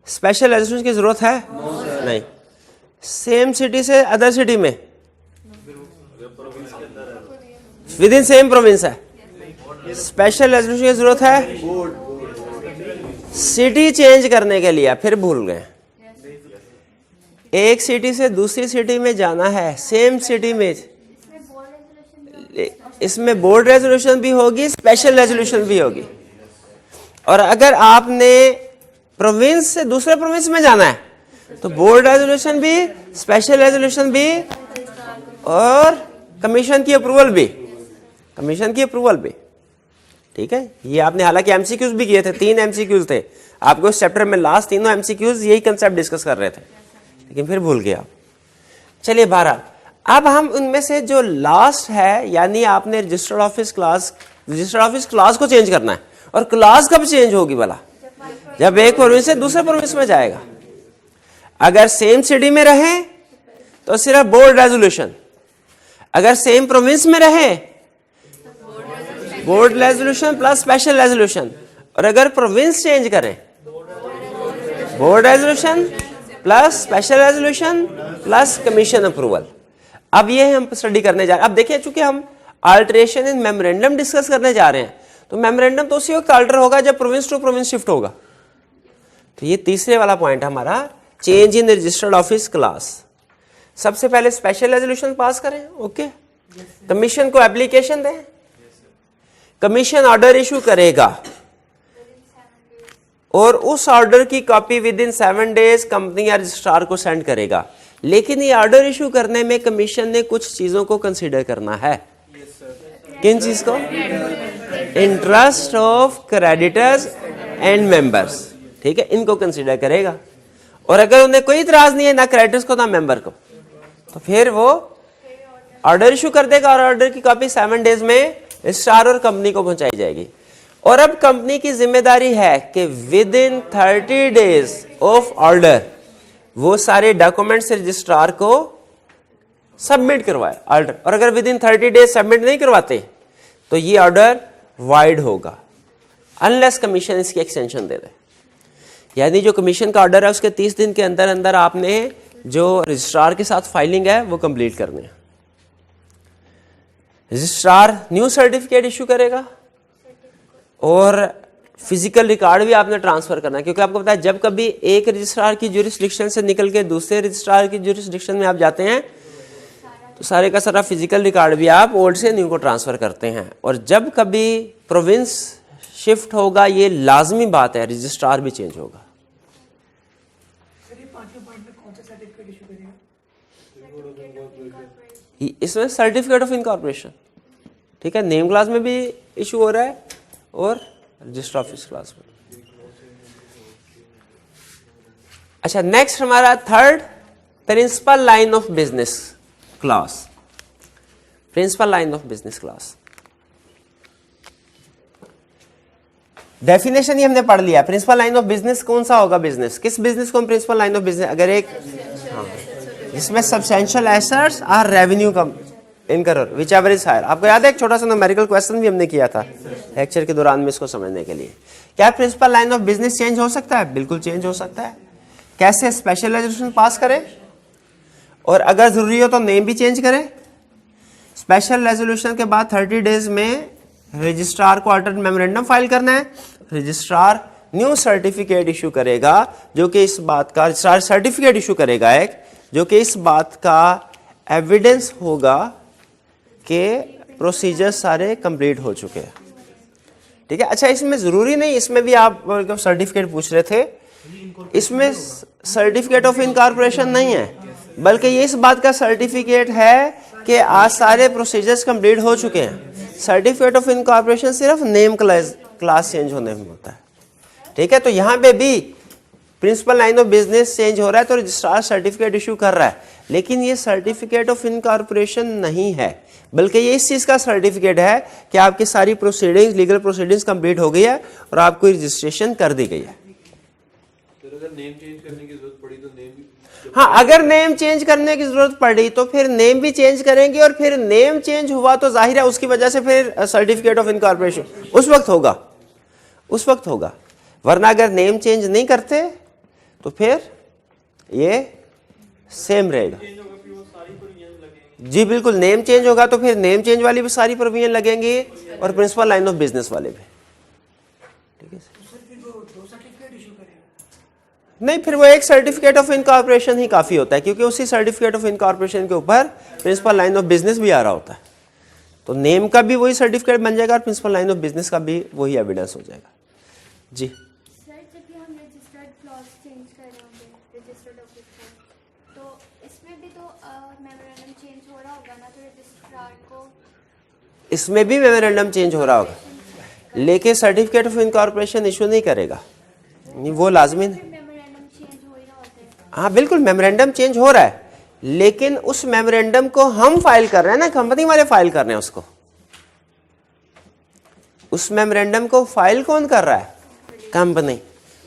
स्पेशल रेजोल्यूशन की जरूरत है? नहीं। सेम सिटी से अदर सिटी में, विद इन सेम प्रोविंस है, स्पेशल रेजोल्यूशन की जरूरत है? सिटी चेंज करने के लिए फिर भूल गए, एक सिटी से दूसरी सिटी में जाना है, सेम सिटी में, इसमें बोर्ड रेजोल्यूशन भी होगी, स्पेशल रेजोल्यूशन भी होगी। और अगर आपने प्रोविंस से दूसरे प्रोविंस में जाना है तो बोर्ड रेजोल्यूशन भी, स्पेशल रेजोल्यूशन भी, और कमीशन की अप्रूवल भी, कमीशन की अप्रूवल भी, ठीक है। ये आपने हालांकि एमसीक्यूज भी किए थे, 3 एमसीक्यूज थे आपको इस चैप्टर में, लास्ट तीनों एमसीक्यूज यही कंसेप्ट डिस्कस कर रहे थे, लेकिन फिर भूल गए आप। चलिए 12, अब हम उनमें से जो लास्ट है, यानी आपने रजिस्टर ऑफिस क्लास को चेंज करना है। और क्लास कब चेंज होगी भला? जब एक प्रोविंस से दूसरे प्रोविंस में जाएगा। अगर सेम सिटी में रहे तो सिर्फ बोर्ड रेजोल्यूशन, अगर सेम प्रोविंस में रहे board resolution plus special resolution, और अगर प्रोविंस चेंज करें board resolution plus special resolution plus commission approval. अब ये हम स्टडी करने जा रहे हैं। अब देखिए, चूंकि हम अल्टरेशन इन मेमोरेंडम डिस्कस करने जा रहे हैं, तो मेमोरेंडम तो उसी वक्त अल्टर होगा जब प्रोविंस टू प्रोविंस शिफ्ट होगा। तो ये तीसरे वाला पॉइंट हमारा, change in registered office class. सबसे पहले स्पेशल रेजोल्यूशन पास करें, ओके। कमीशन को एप्लीकेशन दें, कमीशन ऑर्डर इशू करेगा और उस ऑर्डर की copy with in 7 days company या रजिस्ट्रार को सेंड करेगा। लेकिन ये ऑर्डर इशू करने में कमीशन ने कुछ चीजों को कंसीडर करना है। किन चीज को? Interest of creditors and members, ठीक है, इनको कंसीडर करेगा। और अगर उन्हें कोई इतराज नहीं है ना क्रेडिटर्स को ना मेंबर को, तो फिर वो ऑर्डर इशू कर देगा और ऑर्डर की कॉपी 7 डेज में रजिस्ट्रार और कंपनी को पहुंचाई जाएगी। और अब कंपनी की जिम्मेदारी है कि with in 30 days of order वो सारे डॉक्यूमेंट्स रजिस्ट्रार को सबमिट करवाए ऑर्डर। और अगर विद इन 30 डेज सबमिट नहीं करवाते तो ये ऑर्डर वाइड होगा, अनलेस कमीशन इसकी एक्सटेंशन दे दे। यानी जो कमीशन का ऑर्डर है उसके 30 दिन के अंदर अंदर आपने जो रजिस्ट्रार के साथ फाइलिंग है वो कंप्लीट करनी है। रजिस्ट्रार न्यू सर्टिफिकेट इशू करेगा और फिजिकल रिकॉर्ड भी आपने ट्रांसफर करना है, क्योंकि आपको पता है जब कभी एक रजिस्ट्रार की ज्यूरिसडिक्शन से निकल के दूसरे रजिस्ट्रार की ज्यूरिसडिक्शन में आप जाते हैं तो सारे का सारा फिजिकल रिकॉर्ड भी आप ओल्ड से न्यू को ट्रांसफर करते हैं। और जब कभी प्रोविंस शिफ्ट होगा, ये लाजमी बात है, रजिस्ट्रार भी चेंज होगा। इसमें सर्टिफिकेट ऑफ इनकॉर्पोरेशन, ठीक है, नेम क्लास में भी इशू हो रहा है और रजिस्टर ऑफिस क्लास में। अच्छा, नेक्स्ट हमारा third, principal line of business class. Principal line of business class definition ही हमने पढ़ लिया। प्रिंसिपल लाइन ऑफ बिजनेस कौन सा होगा? बिजनेस, किस बिजनेस को हम प्रिंसिपल लाइन ऑफ बिजनेस, अगर एक जिसमें सब्सटेंशियल एसेट्स और रेवेन्यू कम इनकर विच एवर इज हायर। आपको याद है एक छोटा सा न्यूमेरिकल क्वेश्चन भी हमने किया था लेक्चर के दौरान में इसको समझने के लिए। क्या principal line of business change हो सकता है? बिल्कुल चेंज हो सकता है। कैसे? स्पेशल रेजोल्यूशन पास करें और अगर जरूरी हो तो नेम भी चेंज करें। स्पेशल रेजोल्यूशन के बाद 30 डेज में रजिस्ट्रार को अल्टरनेट मेमोरेंडम फाइल करना है। रजिस्ट्रार न्यू सर्टिफिकेट इशू करेगा जो कि इस बात का सर्टिफिकेट इशू करेगा एक जो कि इस बात का एविडेंस होगा कि प्रोसीजर सारे कंप्लीट हो चुके हैं। ठीक है। अच्छा, इसमें ज़रूरी नहीं, इसमें भी आप सर्टिफिकेट पूछ रहे थे, इसमें सर्टिफिकेट ऑफ इनकॉर्पोरेशन नहीं है, बल्कि ये इस बात का सर्टिफिकेट है कि आज सारे प्रोसीजर्स कंप्लीट हो चुके हैं। सर्टिफिकेट ऑफ इनकॉर्पोरेशन सिर्फ नेम क्लास चेंज होने में होता है। ठीक है। तो यहाँ पे भी principal line of business change हो रहा है तो रजिस्ट्रार सर्टिफिकेट इशू कर रहा है, लेकिन ये सर्टिफिकेट ऑफ इनकॉर्पोरेशन नहीं है, बल्कि ये इस चीज़ का सर्टिफिकेट है कि आपकी सारी प्रोसीडिंग्स, लीगल प्रोसीडिंग्स कंप्लीट हो गई है और आपको रजिस्ट्रेशन कर दी गई है। अगर नेम चेंज करने की जरूरत पड़ी तो नेम भी, हाँ, अगर नेम चेंज करने की जरूरत पड़ी तो फिर नेम भी चेंज करेंगे, और फिर नेम चेंज हुआ तो जाहिर है उसकी वजह से फिर सर्टिफिकेट ऑफ इनकॉर्पोरेशन उस वक्त होगा, वरना अगर नेम चेंज नहीं करते तो फिर ये सेम रहेगा। जी बिल्कुल, नेम चेंज होगा तो फिर नेम चेंज वाली भी सारी प्रोविजन लगेंगी और प्रिंसिपल लाइन ऑफ बिजनेस वाले भी। ठीक है। नहीं, फिर वो एक सर्टिफिकेट ऑफ इनकॉर्पोरेशन ही काफ़ी होता है, क्योंकि उसी सर्टिफिकेट ऑफ इनकॉर्पोरेशन के ऊपर प्रिंसिपल लाइन ऑफ बिजनेस भी आ रहा होता है। तो नेम का भी वही सर्टिफिकेट बन जाएगा और प्रिंसिपल लाइन ऑफ बिजनेस का भी वही एविडेंस हो जाएगा। जी सर, जब भी हम रजिस्टर्ड क्लॉज चेंज कर रहे होंगे रजिस्टर्ड ऑफिस में, तो इसमें भी तो मेमोरेंडम चेंज हो रहा होगा ना, तो रजिस्ट्रार को इसमें भी मेमोरेंडम चेंज हो रहा होगा, लेकिन सर्टिफिकेट ऑफ इनकॉर्पोरेशन इशू नहीं करेगा, नहीं वो लाजमी नहीं। मेमोरेंडम चेंज हो ही रहा होता है। हाँ बिल्कुल, मेमोरेंडम चेंज हो रहा है, लेकिन उस मेमोरेंडम को हम फाइल कर रहे हैं ना, कंपनी वाले फाइल कर रहे हैं उसको। उस मेमोरेंडम को फाइल कौन कर रहा है? कंपनी।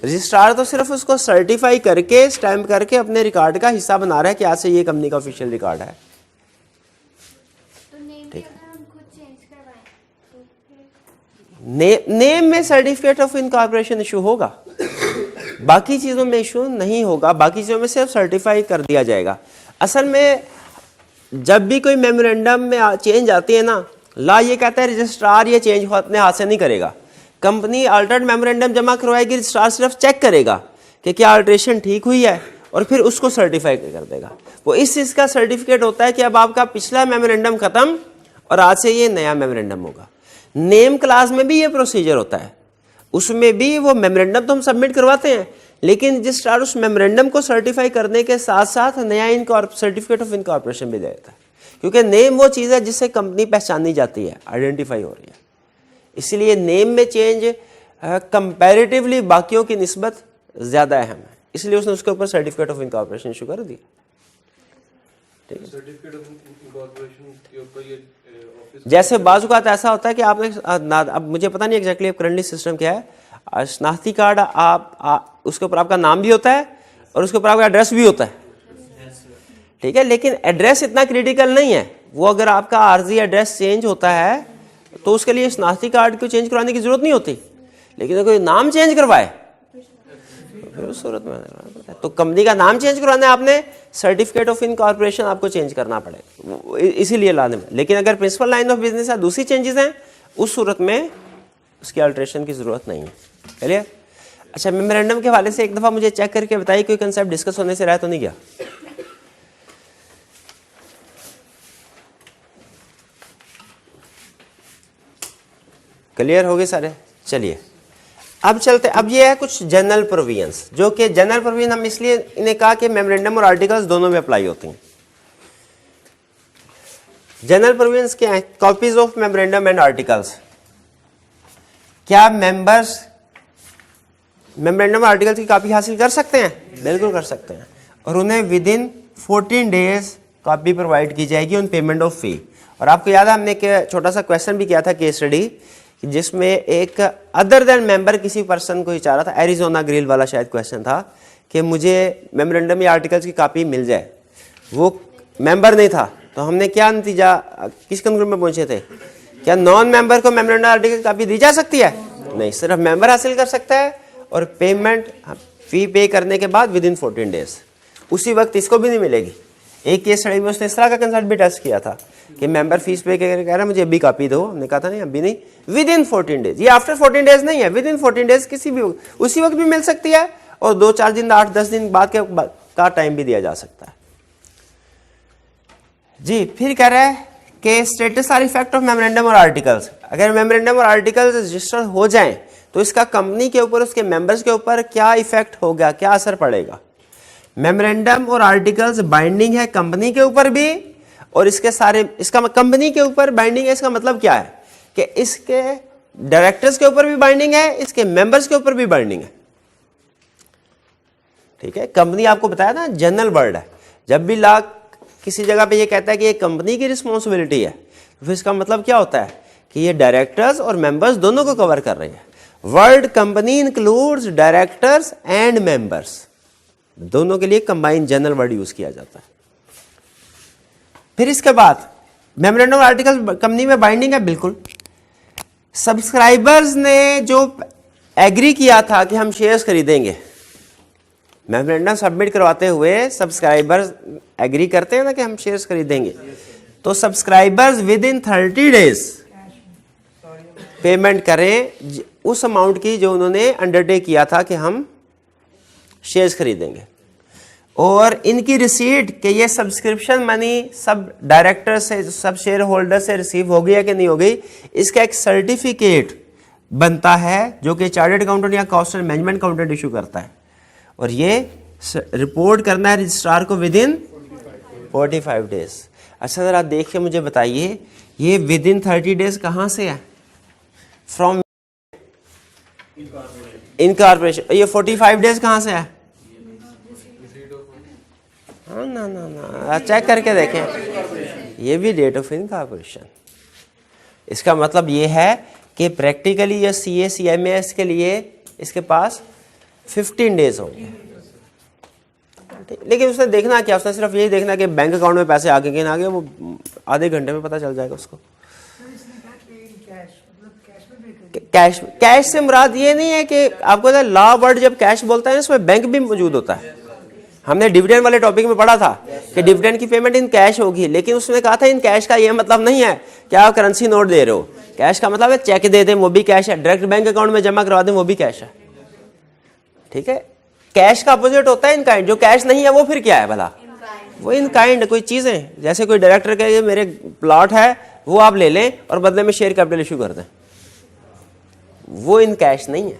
रजिस्ट्रार तो सिर्फ उसको सर्टिफाई करके, स्टैंप करके अपने रिकॉर्ड का हिस्सा बना रहा है कि आज से ये कंपनी का ऑफिशियल रिकॉर्ड है। तो नेम भी अगर हम खुद चेंज करवाएं तो फिर नेम में सर्टिफिकेट ऑफ इनकॉर्पोरेशन इशू होगा, बाकी चीज़ों में इशू नहीं होगा, बाकी चीज़ों में सिर्फ सर्टिफाई कर दिया जाएगा। असल में जब भी कोई मेमोरेंडम में चेंज आती है ना, ला ये कहता है रजिस्ट्रार ये चेंज अपने हाथ से नहीं करेगा, कंपनी अल्टर्ड मेमोरेंडम जमा करवाएगी, रजिस्ट्रार सिर्फ चेक करेगा कि क्या अल्ट्रेशन ठीक हुई है और फिर उसको सर्टिफाई कर देगा। वो इस चीज़ का सर्टिफिकेट होता है कि अब आपका पिछला मेमोरेंडम ख़त्म और आज से ये नया मेमोरेंडम होगा। नेम क्लास में भी ये प्रोसीजर होता है, उसमें भी वो मेमोरेंडम तो हम सबमिट करवाते हैं, लेकिन रजिस्ट्रार उस मेमोरेंडम को सर्टिफाई करने के साथ साथ नया सर्टिफिकेट ऑफ इनकॉर्पोरेशन भी देता है, क्योंकि नेम वो चीज़ है जिससे कंपनी पहचानी जाती है, आइडेंटिफाई हो रही है। इसलिए नेम में चेंज कंपैरेटिवली बाकियों की निस्बत ज़्यादा अहम है, इसलिए उसने उसके ऊपर सर्टिफिकेट ऑफ इनकॉर्पोरेशन इशू कर दिया। ठीक है। सर्टिफिकेट ऑफ इनकॉर्पोरेशन के ऊपर ये ऑफिस जैसे बाज़-औक़ात ऐसा होता है कि आपने अब मुझे पता नहीं एग्जैक्टली करंटली सिस्टम क्या है, शनाख्ती कार्ड उसके ऊपर आपका नाम भी होता है और उसके ऊपर आपका एड्रेस भी होता है। ठीक है, लेकिन एड्रेस इतना क्रिटिकल नहीं है, वो अगर आपका आर्जी एड्रेस चेंज होता है तो उसके लिए शनाख्ती कार्ड को चेंज करवाने की जरूरत नहीं होती, लेकिन अगर कोई नाम चेंज करवाए तो फिर उस सूरत में तो कंपनी का नाम चेंज करवाना है आपने, सर्टिफिकेट ऑफ इनकॉर्पोरेशन आपको चेंज करना पड़ेगा, इसीलिए लाने में। लेकिन अगर प्रिंसिपल लाइन ऑफ बिजनेस या दूसरी चेंजेस हैं, उस सूरत में उसकी अल्ट्रेशन की जरूरत नहीं है। चलिए, अच्छा, मेमोरेंडम के हवाले से एक दफ़ा मुझे चेक करके बताइए कोई कंसेप्ट डिस्कस होने से रह तो नहीं गया? क्लियर हो गए सारे? चलिए अब चलते, अब ये है कुछ जनरल प्रोविजंस, जो कि जनरल प्रोविजन हम इसलिए इन्हें कहा कि मेमोरेंडम और आर्टिकल्स दोनों में अप्लाई होती हैं। जनरल प्रोविजंस क्या है? Copies of memorandum and articles. क्या मेंबर्स मेमोरेंडम और आर्टिकल्स की कॉपी हासिल कर सकते हैं? बिल्कुल कर सकते हैं, और उन्हें with in 14 days copy provide की जाएगी ऑन पेमेंट ऑफ फी। और आपको याद है हमने एक छोटा सा क्वेश्चन भी किया था, केस स्टडी, जिसमें एक अदर देन मेंबर किसी पर्सन को ही चाह रहा था, एरिजोना ग्रिल वाला शायद क्वेश्चन था, कि मुझे मेमोरेंडम या आर्टिकल्स की कॉपी मिल जाए। वो मेंबर नहीं था, तो हमने क्या नतीजा, किस कंक्लूजन में पहुंचे थे? क्या नॉन मेंबर को मेमोरेंडम आर्टिकल की कॉपी दी जा सकती है? नहीं, सिर्फ मेंबर हासिल कर सकता है, और पेमेंट फी पे करने के बाद विद इन 14 डेज, उसी वक्त इसको भी नहीं मिलेगी। एक केस स्टडी में उसने इस तरह का कंसेप्ट भी टेस्ट किया था कि मेंबर फीस पे कह रहा है मुझे अभी कॉपी दो, हमने कहा था नहीं अभी नहीं, विद इन 14 डेज। ये आफ्टर 14 डेज नहीं है, विद इन 14 डेज किसी भी उसी वक्त भी मिल सकती है और 2-4 दिन 8-10 दिन बाद का टाइम भी दिया जा सकता है जी। फिर कह रहा है कि status are effect of memorandum और आर्टिकल्स। अगर मेमोरेंडम और आर्टिकल्स रजिस्टर हो जाएं तो इसका कंपनी के ऊपर, उसके मेंबर्स के ऊपर क्या इफेक्ट होगा, क्या असर पड़ेगा। मेमोरेंडम और आर्टिकल्स बाइंडिंग है कंपनी के ऊपर भी और इसके सारे, इसका कंपनी के ऊपर बाइंडिंग है, इसका मतलब क्या है कि इसके डायरेक्टर्स के ऊपर भी बाइंडिंग है, इसके मेंबर्स के ऊपर भी बाइंडिंग है। ठीक है, कंपनी आपको बताया था जनरल वर्ड है। जब भी लॉ किसी जगह पे ये कहता है कि ये कंपनी की रिस्पॉन्सिबिलिटी है तो फिर इसका मतलब क्या होता है कि ये डायरेक्टर्स और मेंबर्स दोनों को कवर कर रही है। Word company includes directors and members, दोनों के लिए कंबाइंड जनरल वर्ड यूज किया जाता है। फिर इसके बाद मेमोरेंडम आर्टिकल कंपनी में बाइंडिंग है बिल्कुल। सब्सक्राइबर्स ने जो एग्री किया था कि हम शेयर्स खरीदेंगे, मेमोरेंडम सबमिट करवाते हुए सब्सक्राइबर्स एग्री करते हैं ना कि हम शेयर्स खरीदेंगे, तो subscribers with in 30 days payment करें उस अमाउंट की जो उन्होंने अंडरटेक किया था कि हम शेयर्स खरीदेंगे। और इनकी रिसीट कि ये सब्सक्रिप्शन मनी सब डायरेक्टर से, सब शेयर होल्डर से रिसीव हो गई है कि नहीं हो गई, इसका एक सर्टिफिकेट बनता है जो कि चार्टर्ड अकाउंटेंट या cost and management accountant issue करता है और ये रिपोर्ट करना है रजिस्ट्रार को विद इन 45 डेज। अच्छा जरा देख के मुझे बताइए ये विद इन 30 डेज कहाँ से है? From incorporation. ये 45 डेज कहाँ से है? हाँ ना ना ना, चेक करके देखें, ये भी डेट ऑफ इनकॉर्पोरेशन। इसका मतलब ये है कि प्रैक्टिकली ये CA CMS के लिए इसके पास 15 डेज होंगे। लेकिन उसने देखना क्या, उसने सिर्फ यही देखना कि बैंक अकाउंट में पैसे आगे कि ना आगे, वो आधे घंटे में पता चल जाएगा उसको। कैश से मुराद ये नहीं है कि आपको लॉ वर्ड जब कैश बोलता है इसमें बैंक भी मौजूद होता है। हमने डिविडेंड वाले टॉपिक में पढ़ा था कि डिविडेंड की पेमेंट इन कैश होगी, लेकिन उसने कहा था इन कैश का ये मतलब नहीं है कि आप करेंसी नोट दे रहे हो। कैश का मतलब है चेक दे दें वो भी कैश है, डायरेक्ट बैंक अकाउंट में जमा करवा दें वो भी कैश है। ठीक है, कैश का अपोजिट होता है इन काइंड। जो कैश नहीं है वो फिर क्या है भला? वो इन काइंड कोई चीजें, जैसे कोई डायरेक्टर कहे मेरे प्लॉट है वो आप ले लें और बदले में शेयर कैपिटल इशू कर दें, वो इन कैश नहीं है।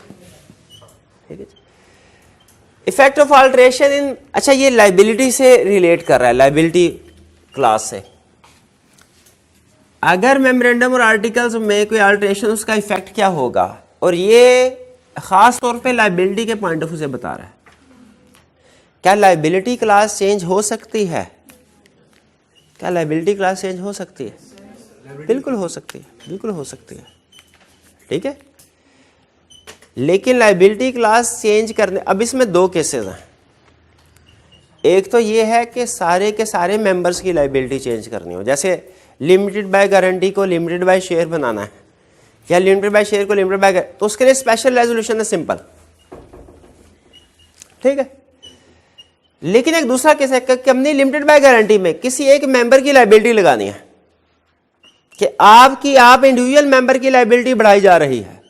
ठीक है, इफेक्ट ऑफ अल्टरेशन इन, अच्छा ये लाइबिलिटी से रिलेट कर रहा है, लाइबिलिटी क्लास से। अगर मेमोरेंडम और आर्टिकल्स में कोई अल्टरेशन, उसका इफेक्ट क्या होगा, और ये खास तौर पे लाइबिलिटी के पॉइंट ऑफ व्यू से बता रहा है। क्या लाइबिलिटी क्लास चेंज हो सकती है? क्या लाइबिलिटी क्लास चेंज हो सकती है? बिल्कुल हो सकती है, बिल्कुल हो सकती है। ठीक है, लेकिन लाइबिलिटी क्लास चेंज करने, अब इसमें दो केसेस हैं। एक तो ये है कि सारे के सारे मेंबर्स की लाइबिलिटी चेंज करनी हो, जैसे लिमिटेड बाय गारंटी को लिमिटेड बाय शेयर बनाना है, या लिमिटेड बाय शेयर को लिमिटेड बाय, तो उसके लिए स्पेशल रेजोल्यूशन है, सिंपल। ठीक है, लेकिन एक दूसरा केस है कि कंपनी लिमिटेड बाय गारंटी में किसी एक मेंबर की लाइबिलिटी लगानी है कि आप इंडिविजुअल मेंबर की लाइबिलिटी बढ़ाई जा रही है।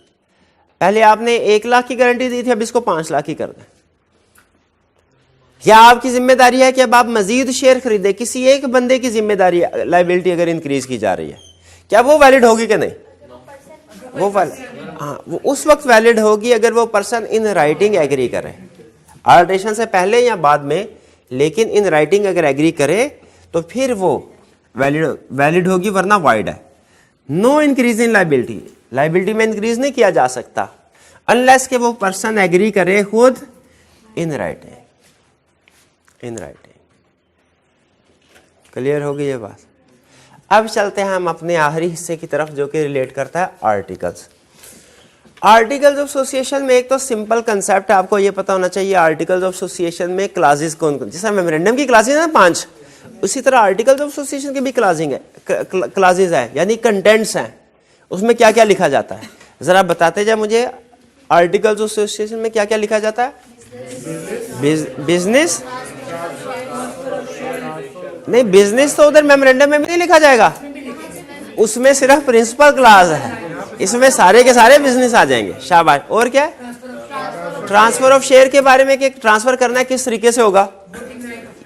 पहले आपने 1 लाख की गारंटी दी थी, अब इसको 5 लाख की कर दें। या आपकी जिम्मेदारी है कि अब आप मजीद शेयर खरीदे, किसी एक बंदे की जिम्मेदारी है, लाइबिलिटी अगर इंक्रीज की जा रही है, क्या वो वैलिड होगी कि नहीं? वो हाँ, वो उस वक्त वैलिड होगी अगर वो पर्सन इन राइटिंग एग्री करे, अल्टरेशन से पहले या बाद में, लेकिन इन राइटिंग अगर एग्री करे तो फिर वो वैलिड होगी, वरना वाइड है। No increase in liability, liability में इंक्रीज नहीं किया जा सकता अनलेस के वो पर्सन एग्री करे खुद in writing. In writing clear होगी ये बात। अब चलते हैं हम अपने आखिरी हिस्से की तरफ जो कि रिलेट करता है आर्टिकल्स। आर्टिकल्स ऑफ एसोसिएशन में एक तो सिंपल कंसेप्ट है, आपको ये पता होना चाहिए आर्टिकल्स ऑफ एसोसिएशन में क्लासेस कौन कौन, जैसे मेमोरेंडम की क्लासेस है 5, उसी तरह आर्टिकल्स ऑफ एसोसिएशन की भी क्लासेस है, यानी कंटेंट्स हैं, उसमें क्या क्या लिखा जाता है। जरा बताते जाए मुझे, आर्टिकल्स ऑफ एसोसिएशन में क्या क्या लिखा जाता है? बिजनेस, नहीं, बिजनेस तो उधर मेमोरेंडम में भी नहीं लिखा जाएगा, उसमें सिर्फ प्रिंसिपल क्लास है, इसमें सारे के सारे बिजनेस आ जाएंगे। शाबाश। और क्या है? ट्रांसफर ऑफ शेयर के बारे में कि ट्रांसफर करना है किस तरीके से होगा।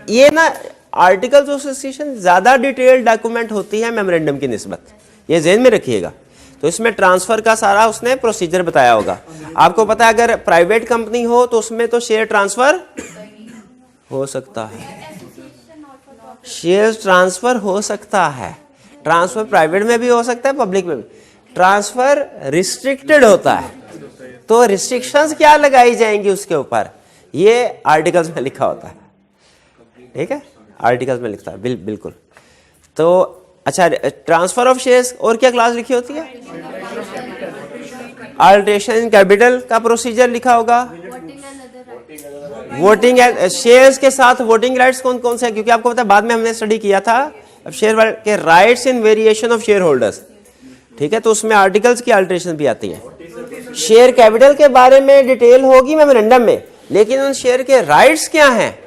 ये ना आर्टिकल्स ऑफ एसोसिएशन ज्यादा डिटेल्ड डॉक्यूमेंट होती है मेमोरेंडम की निस्बत, ये ज़हन में रखिएगा। तो इसमें ट्रांसफर का सारा उसने प्रोसीजर बताया होगा। आपको पता है अगर प्राइवेट कंपनी हो तो उसमें तो शेयर ट्रांसफर हो सकता है, शेयर ट्रांसफर हो सकता है, ट्रांसफर प्राइवेट में भी हो सकता है, पब्लिक में भी। ट्रांसफर रिस्ट्रिक्टेड होता है, तो रिस्ट्रिक्शंस क्या लगाई जाएंगी उसके ऊपर, ये आर्टिकल्स में लिखा होता है। ठीक है, आर्टिकल्स में लिखता है बिल्कुल। तो अच्छा, ट्रांसफर ऑफ शेयर्स और क्या क्लास लिखी होती है? अल्टरेशन इन कैपिटल का प्रोसीजर लिखा होगा। वोटिंग शेयर्स के साथ वोटिंग राइट्स कौन कौन से हैं, क्योंकि आपको पता है बाद में हमने स्टडी किया था अब शेयर के rights in variation of share holders. ठीक है, तो उसमें आर्टिकल्स की अल्टरेशन भी आती है। शेयर कैपिटल के बारे में डिटेल होगी मेमोरेंडम में, लेकिन उन शेयर के राइट्स क्या हैं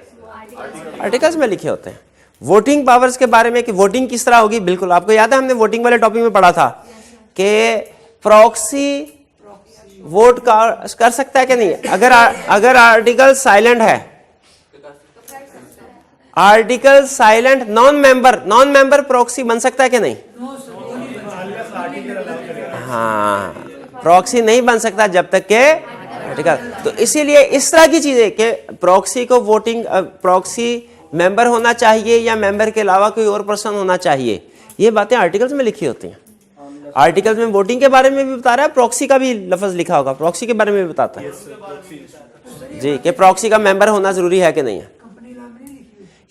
आर्टिकल्स में लिखे होते हैं। वोटिंग पावर्स के बारे में कि वोटिंग किस तरह होगी, बिल्कुल आपको याद है हमने वोटिंग वाले टॉपिक में पढ़ा था कि प्रॉक्सी वोट कर सकता है कि नहीं। अगर आर्टिकल साइलेंट है, article silent, non member proxy बन सकता है कि नहीं? हाँ, प्रॉक्सी नहीं बन सकता जब तक के आर्टिकल। तो इसीलिए इस तरह की चीजें कि प्रॉक्सी को वोटिंग प्रॉक्सी मेंबर होना चाहिए या मेंबर के अलावा कोई और पर्सन होना चाहिए, ये बातें आर्टिकल्स में लिखी होती हैं। आर्टिकल्स में वोटिंग के बारे में भी बता रहा है, प्रॉक्सी का भी लफ्ज लिखा होगा, प्रॉक्सी के बारे में भी बताता है जी कि प्रॉक्सी का मेंबर होना जरूरी है कि नहीं है।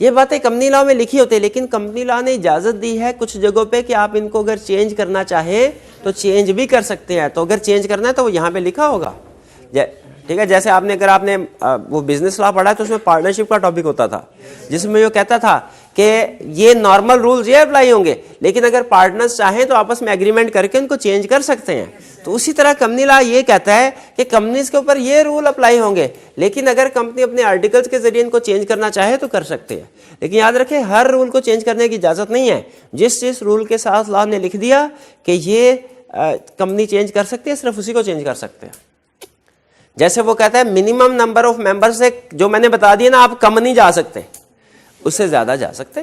ये बातें कंपनी लॉ में लिखी होती है, लेकिन कंपनी लॉ ने इजाजत दी है कुछ जगहों पे कि आप इनको अगर चेंज करना चाहें तो चेंज भी कर सकते हैं। तो अगर चेंज करना है तो वो यहाँ पे लिखा होगा। ठीक है, जैसे अगर आपने वो बिजनेस लॉ पढ़ा है तो उसमें पार्टनरशिप का टॉपिक होता था, जिसमें वो कहता था कि ये नॉर्मल रूल्स ये अप्लाई होंगे, लेकिन अगर पार्टनर्स चाहें तो आपस में एग्रीमेंट करके उनको चेंज कर सकते हैं। तो उसी तरह कंपनी लॉ ये कहता है कि कंपनीज के ऊपर ये रूल अप्लाई होंगे, लेकिन अगर कंपनी अपने आर्टिकल्स के जरिए इनको चेंज करना चाहे तो कर सकते हैं। लेकिन याद रखें हर रूल को चेंज करने की इजाजत नहीं है। जिस रूल के साथ लॉ ने लिख दिया कि ये कंपनी चेंज कर सकती है, सिर्फ उसी को चेंज कर सकते हैं। जैसे वो कहता है मिनिमम नंबर ऑफ मेंबर्स से, जो मैंने बता दिया ना, आप कम नहीं जा सकते, उससे ज्यादा जा सकते।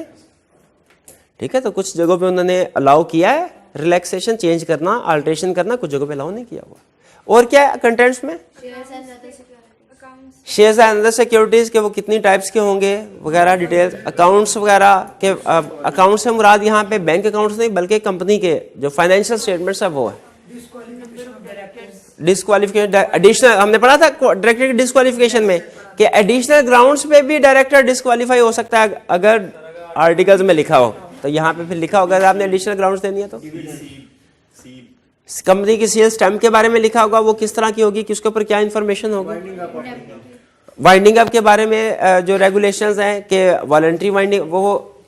ठीक है, तो कुछ जगहों पे उन्होंने अलाउ किया है रिलैक्सेशन, चेंज करना, अल्टरेशन करना, कुछ जगहों पे अलाउ नहीं किया हुआ। और क्या है कंटेंट्स में? शेयर्स एंड अदर सिक्योरिटीज के वो कितनी टाइप्स के होंगे वगैरह, डिटेल्स। अकाउंट्स वगैरह के, अकाउंट से मुराद यहाँ पे बैंक अकाउंट्स नहीं बल्कि कंपनी के जो फाइनेंशियल स्टेटमेंट्स है वो है। डिस्क्वालिफिकेशन एडिशनल हमने पढ़ा था डायरेक्टर की डिस्क्वालिफिकेशन में कि एडिशनल ग्राउंड्स पे भी डायरेक्टर डिस्क्वालीफाई हो सकता है अगर आर्टिकल्स में लिखा हो। तो यहाँ पे फिर लिखा होगा अगर आपने एडिशनल ग्राउंड्स देनी है तो। कंपनी की सेल्स स्टैम्प के बारे में लिखा होगा, वो किस तरह की होगी, किसके ऊपर क्या इंफॉर्मेशन होगी। वाइंडिंग अप के बारे में जो रेगुलेशंस हैं कि वॉलंटरी वाइंडिंग, वो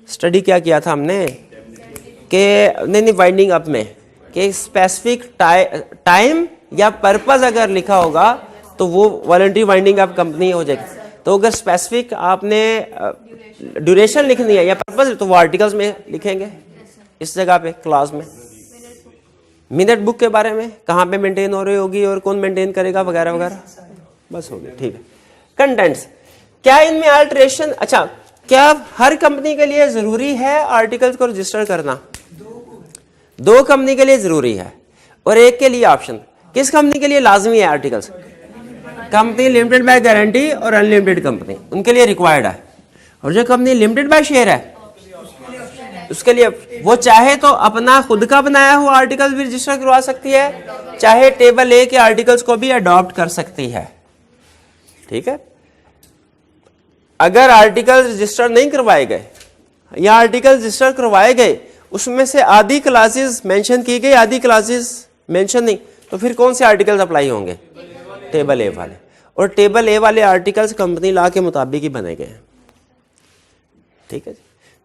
स्टडी क्या किया था हमने कि नहीं वाइंडिंग अप में कि स्पेसिफिक टाइम या पर्पस अगर लिखा होगा तो वो वॉलंटरी वाइंडिंग अप कंपनी हो जाएगी। तो अगर स्पेसिफिक आपने ड्यूरेशन लिखनी है या पर्पस तो वो आर्टिकल्स में लिखेंगे इस जगह पे क्लास में। मिनट बुक के बारे में कहाँ पे मेंटेन हो रही होगी और कौन मेंटेन करेगा वगैरह वगैरह, बस हो गया। ठीक है, कंटेंट्स क्या इनमें अल्टरेशन, अच्छा क्या हर कंपनी के लिए जरूरी है आर्टिकल्स को रजिस्टर करना? दो कंपनी के लिए जरूरी है और एक के लिए ऑप्शन। किस कंपनी के लिए लाजमी है articles? Company limited by guarantee और अनलिमिटेड कंपनी, उनके लिए रिक्वायर्ड है। और जो कंपनी लिमिटेड बाय शेयर है उसके लिए वो चाहे तो अपना खुद का बनाया हुआ आर्टिकल भी रजिस्टर करवा सकती है, चाहे टेबल ए के आर्टिकल्स को भी अडॉप्ट कर सकती है। ठीक है, अगर आर्टिकल रजिस्टर नहीं करवाए गए या आर्टिकल रजिस्टर करवाए गए उसमें से आधी क्लासेस मेंशन की गई, आधी क्लासेस मेंशन नहीं, तो फिर कौन से आर्टिकल्स अप्लाई होंगे? टेबल ए वाले। और टेबल ए वाले आर्टिकल्स कंपनी लॉ के मुताबिक ही बने गए हैं। ठीक है,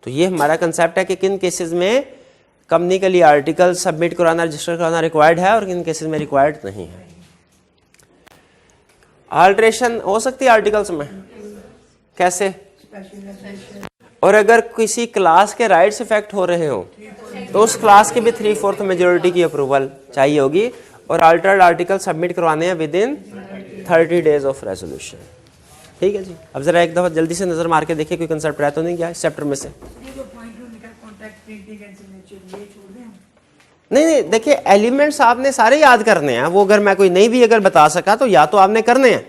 तो ये हमारा कंसेप्ट है कि किन केसेस में कंपनी के लिए आर्टिकल सबमिट कराना, रजिस्टर कराना रिक्वायर्ड है और किन केसेस में रिक्वायर्ड नहीं है। अल्टरेशन हो सकती है आर्टिकल्स में, कैसे? और अगर किसी क्लास के राइट्स इफेक्ट हो रहे हो तो उस क्लास की भी 3/4 मेजोरिटी की अप्रूवल चाहिए होगी, और अल्टर्ड आर्टिकल सबमिट करवाने हैं with in 30 days of resolution. ठीक है जी, अब जरा एक दफ़ा जल्दी से नज़र मार के देखिए कोई कंसेप्ट रह तो नहीं गया इस चैप्टर में से। ये जो पॉइंट जो लिखा है कॉन्टैक्ट प्रिंटिंग एंड सिग्नेचर, ये छोड़ दें हम? नहीं, देखिए एलिमेंट्स आपने सारे याद करने हैं, वो अगर मैं कोई नहीं भी अगर बता सका तो या तो आपने करने हैं,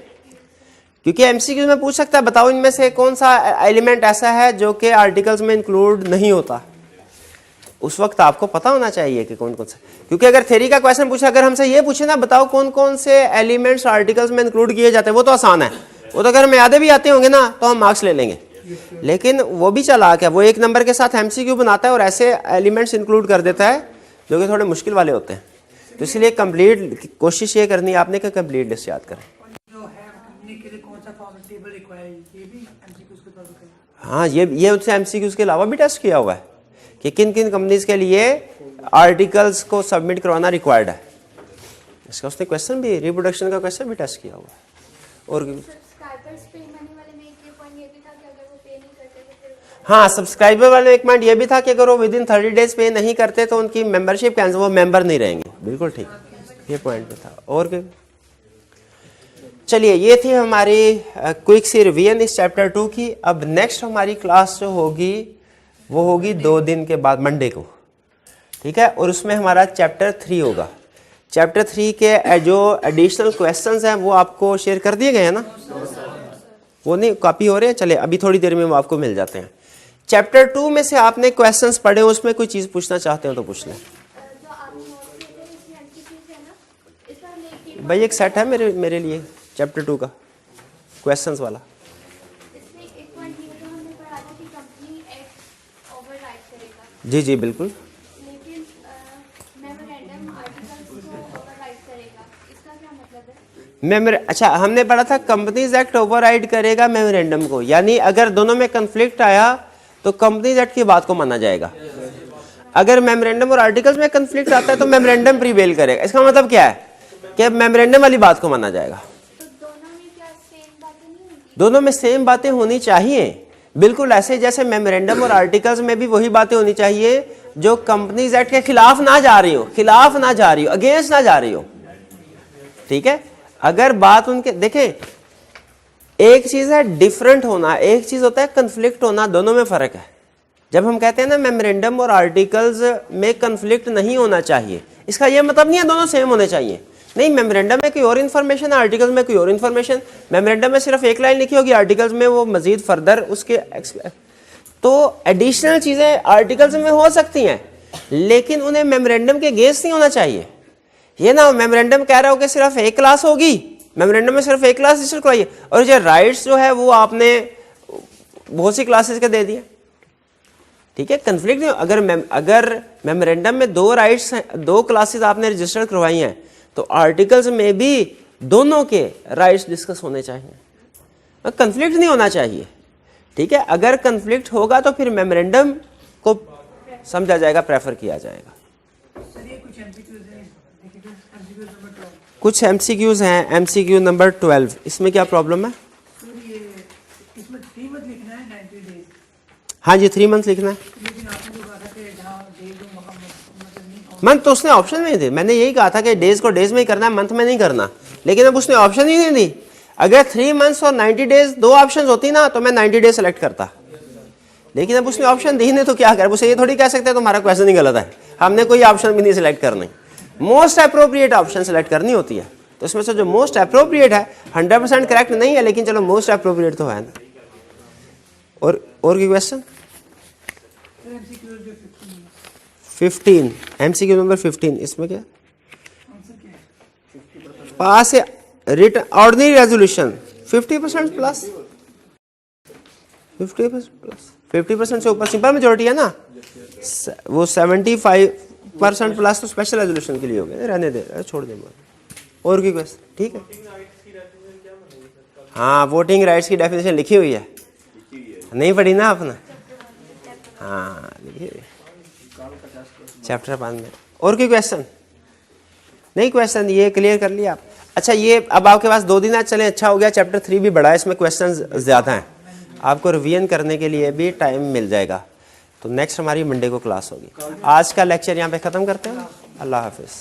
क्योंकि एमसीक्यू में पूछ सकता है बताओ इनमें से कौन सा एलिमेंट ऐसा है जो कि आर्टिकल्स में इंक्लूड नहीं होता। उस वक्त आपको पता होना चाहिए कि कौन कौन सा, क्योंकि अगर थ्योरी का क्वेश्चन पूछे, अगर हमसे ये पूछे ना बताओ कौन कौन से एलिमेंट्स आर्टिकल्स में इंक्लूड किए जाते हैं, वो तो आसान है, वो तो अगर हमें यादें भी आते होंगे ना तो हम मार्क्स ले लेंगे। लेकिन वो भी चालाक है, वो 1 नंबर के साथ एमसीक्यू बनाता है और ऐसे एलिमेंट्स इंक्लूड कर देता है जो कि थोड़े मुश्किल वाले होते हैं। तो इसलिए कंप्लीट कोशिश ये करनी है आपने कि कंप्लीट लिस्ट याद करें। जो है कंपनी के लिए कौन सा फॉर्म टेबल रिक्वायर है, ये भी एमसीक्यूज के तौर पर? हाँ, ये उससे एमसीक्यूज के अलावा भी टेस्ट किया हुआ है कि किन किन कंपनीज के लिए आर्टिकल्स को सबमिट करवाना रिक्वायर्ड है। इसका उसने क्वेश्चन भी, रिप्रोडक्शन का क्वेश्चन भी टेस्ट किया हुआ है। और सब्सक्राइबर्स पे मनी वाले में एक पॉइंट ये भी था कि अगर वो पे नहीं करते तो फिर हाँ, सब्सक्राइबर वाले एक पॉइंट ये भी था कि अगर वो विद इन 30 डेज पे नहीं करते तो उनकी मेंबरशिप कैंसिल, वो मेंबर नहीं रहेंगे। बिल्कुल ठीक, ये पॉइंट भी था। और चलिए, ये थी हमारी क्विक सी रिवीजन इस चैप्टर 2 की। अब नेक्स्ट हमारी क्लास जो होगी वो होगी 2 दिन के बाद, मंडे को, ठीक है। और उसमें हमारा चैप्टर 3 होगा। चैप्टर 3 के जो एडिशनल क्वेश्चंस हैं वो आपको शेयर कर दिए गए हैं ना, वो नहीं कॉपी हो रहे हैं? चले अभी थोड़ी देर में वो आपको मिल जाते हैं। चैप्टर 2 में से आपने क्वेश्चंस पढ़े, उसमें कोई चीज़ पूछना चाहते हो तो पूछ लें। जो आपने नोट किए थे इसमें एमसीक्यूज है ना, इसका लेके भाई एक सेट है मेरे लिए चैप्टर 2 का क्वेश्चंस वाला। इसमें एक पॉइंट ये तो हमने पढ़ा था कि कंपनी एक्ट ओवरराइड करेगा, जी जी बिल्कुल। लेकिन मेमोरेंडम आर्टिकल्स को ओवरराइड करेगा, इसका क्या मतलब है? अच्छा, हमने पढ़ा था कंपनीज एक्ट ओवरराइड करेगा मेमोरेंडम को, यानी अगर दोनों में कंफ्लिक्ट आया तो कंपनीज एक्ट की बात को माना जाएगा। अगर मेमोरेंडम और आर्टिकल्स में कंफ्लिक्ट आता है तो मेमोरेंडम प्रीवेल करेगा। इसका मतलब क्या है कि मेमोरेंडम वाली बात को माना जाएगा। तो दोनों में क्या सेम बातें नहीं होंगी? दोनों में सेम बातें होनी चाहिए, बिल्कुल ऐसे जैसे मेमोरेंडम और आर्टिकल्स में भी वही बातें होनी चाहिए जो कंपनीज एक्ट के खिलाफ ना जा रही हो, अगेंस्ट ना जा रही हो। ठीक है, अगर बात उनके, देखें एक चीज है डिफरेंट होना, एक चीज होता है कंफ्लिक्ट होना, दोनों में फर्क है। जब हम कहते हैं ना मेमोरेंडम और आर्टिकल्स में कंफ्लिक्ट नहीं होना चाहिए, इसका यह मतलब नहीं है दोनों सेम होने चाहिए। नहीं, मेमोरेंडम में कोई और इन्फॉर्मेशन है, आर्टिकल्स में कोई और इन्फॉर्मेशन। मेमोरेंडम में सिर्फ एक लाइन लिखी होगी, आर्टिकल्स में वो मजीद फर्दर उसके तो एडिशनल चीजें आर्टिकल्स में हो सकती हैं, लेकिन उन्हें मेमोरेंडम के अगेंस्ट नहीं होना चाहिए। ये ना मेमोरेंडम कह रहा हो कि सिर्फ एक क्लास होगी, मेमोरेंडम में सिर्फ एक क्लास रजिस्टर करवाइए, और जो राइट्स जो है वो आपने बहुत सी क्लासेस के दे दिए। ठीक है, कंफ्लिक्ट नहीं। अगर मेमोरेंडम में 2 राइट्स हैं, 2 क्लासेस आपने रजिस्टर करवाई हैं, तो आर्टिकल्स में भी दोनों के राइट्स डिस्कस होने चाहिए, कंफ्लिक्ट नहीं होना चाहिए। ठीक है, अगर कंफ्लिक्ट होगा तो फिर मेमोरेंडम को समझा जाएगा, प्रेफर किया जाएगा। सर ये कुछ एमसीक्यूज हैं, देखिए एमसीक्यूज नंबर 12। कुछ एमसीक्यूज हैं, एमसीक्यू नंबर 12, इसमें क्या प्रॉब्लम है? सर ये इसमें 3 मंथ लिखना है 90 डेज, हाँ जी 3 मंथ लिखना है। लेकिन आपने जो कहा था कि जहाँ डेज हो वहाँ मतलब नहीं मंथ तो उसने ऑप्शन में ही दी, मैंने यही कहा था कि डेज को डेज में ही करना है, मंथ में नहीं करना, लेकिन अब उसने ऑप्शन ही नहीं दी। अगर 3 मंथ्स और 90 डेज 2 ऑप्शन होती ना तो मैं 90 डेज सेलेक्ट करता, लेकिन अब उसने ऑप्शन दी नहीं तो क्या कर, उसे ये थोड़ी कह सकते हैं तुम्हारा क्वेश्चन ही गलत है, हमने कोई ऑप्शन भी नहीं सिलेक्ट करनी, मोस्ट अप्रोप्रिएट ऑप्शन सेलेक्ट करनी होती है। तो इसमें से जो मोस्ट अप्रोप्रिएट है, 100% करेक्ट नहीं है, लेकिन चलो मोस्ट अप्रोप्रिएट तो है ना। और कोई क्वेश्चन? एमसीक्यूज जो 15 एमसीक्यू नंबर 15, इसमें क्या आंसर क्या है? पास है return ordinary resolution 50% plus, 50% plus, 50% से ऊपर सिंपल मेजोरिटी है ना, वो 75% प्लस तो स्पेशल रेजोल्यूशन के लिए हो गया, रहने दे, छोड़ दे। और की क्वेश्चन? ठीक है, हाँ वोटिंग राइट्स की डेफिनेशन लिखी हुई है, नहीं पढ़ी ना आपने? हाँ लिखी हुई चैप्टर 5 में। और कोई क्वेश्चन? नहीं क्वेश्चन ये क्लियर कर लिया आप? अच्छा, ये अब आपके पास 2 दिन आज चले, अच्छा हो गया, चैप्टर 3 भी बड़ा है, इसमें क्वेश्चन ज्यादा हैं। आपको रिवीजन करने के लिए भी टाइम मिल जाएगा। तो नेक्स्ट हमारी मंडे को क्लास होगी। आज का लेक्चर यहाँ पे ख़त्म करते हैं। अल्लाह हाफिज़।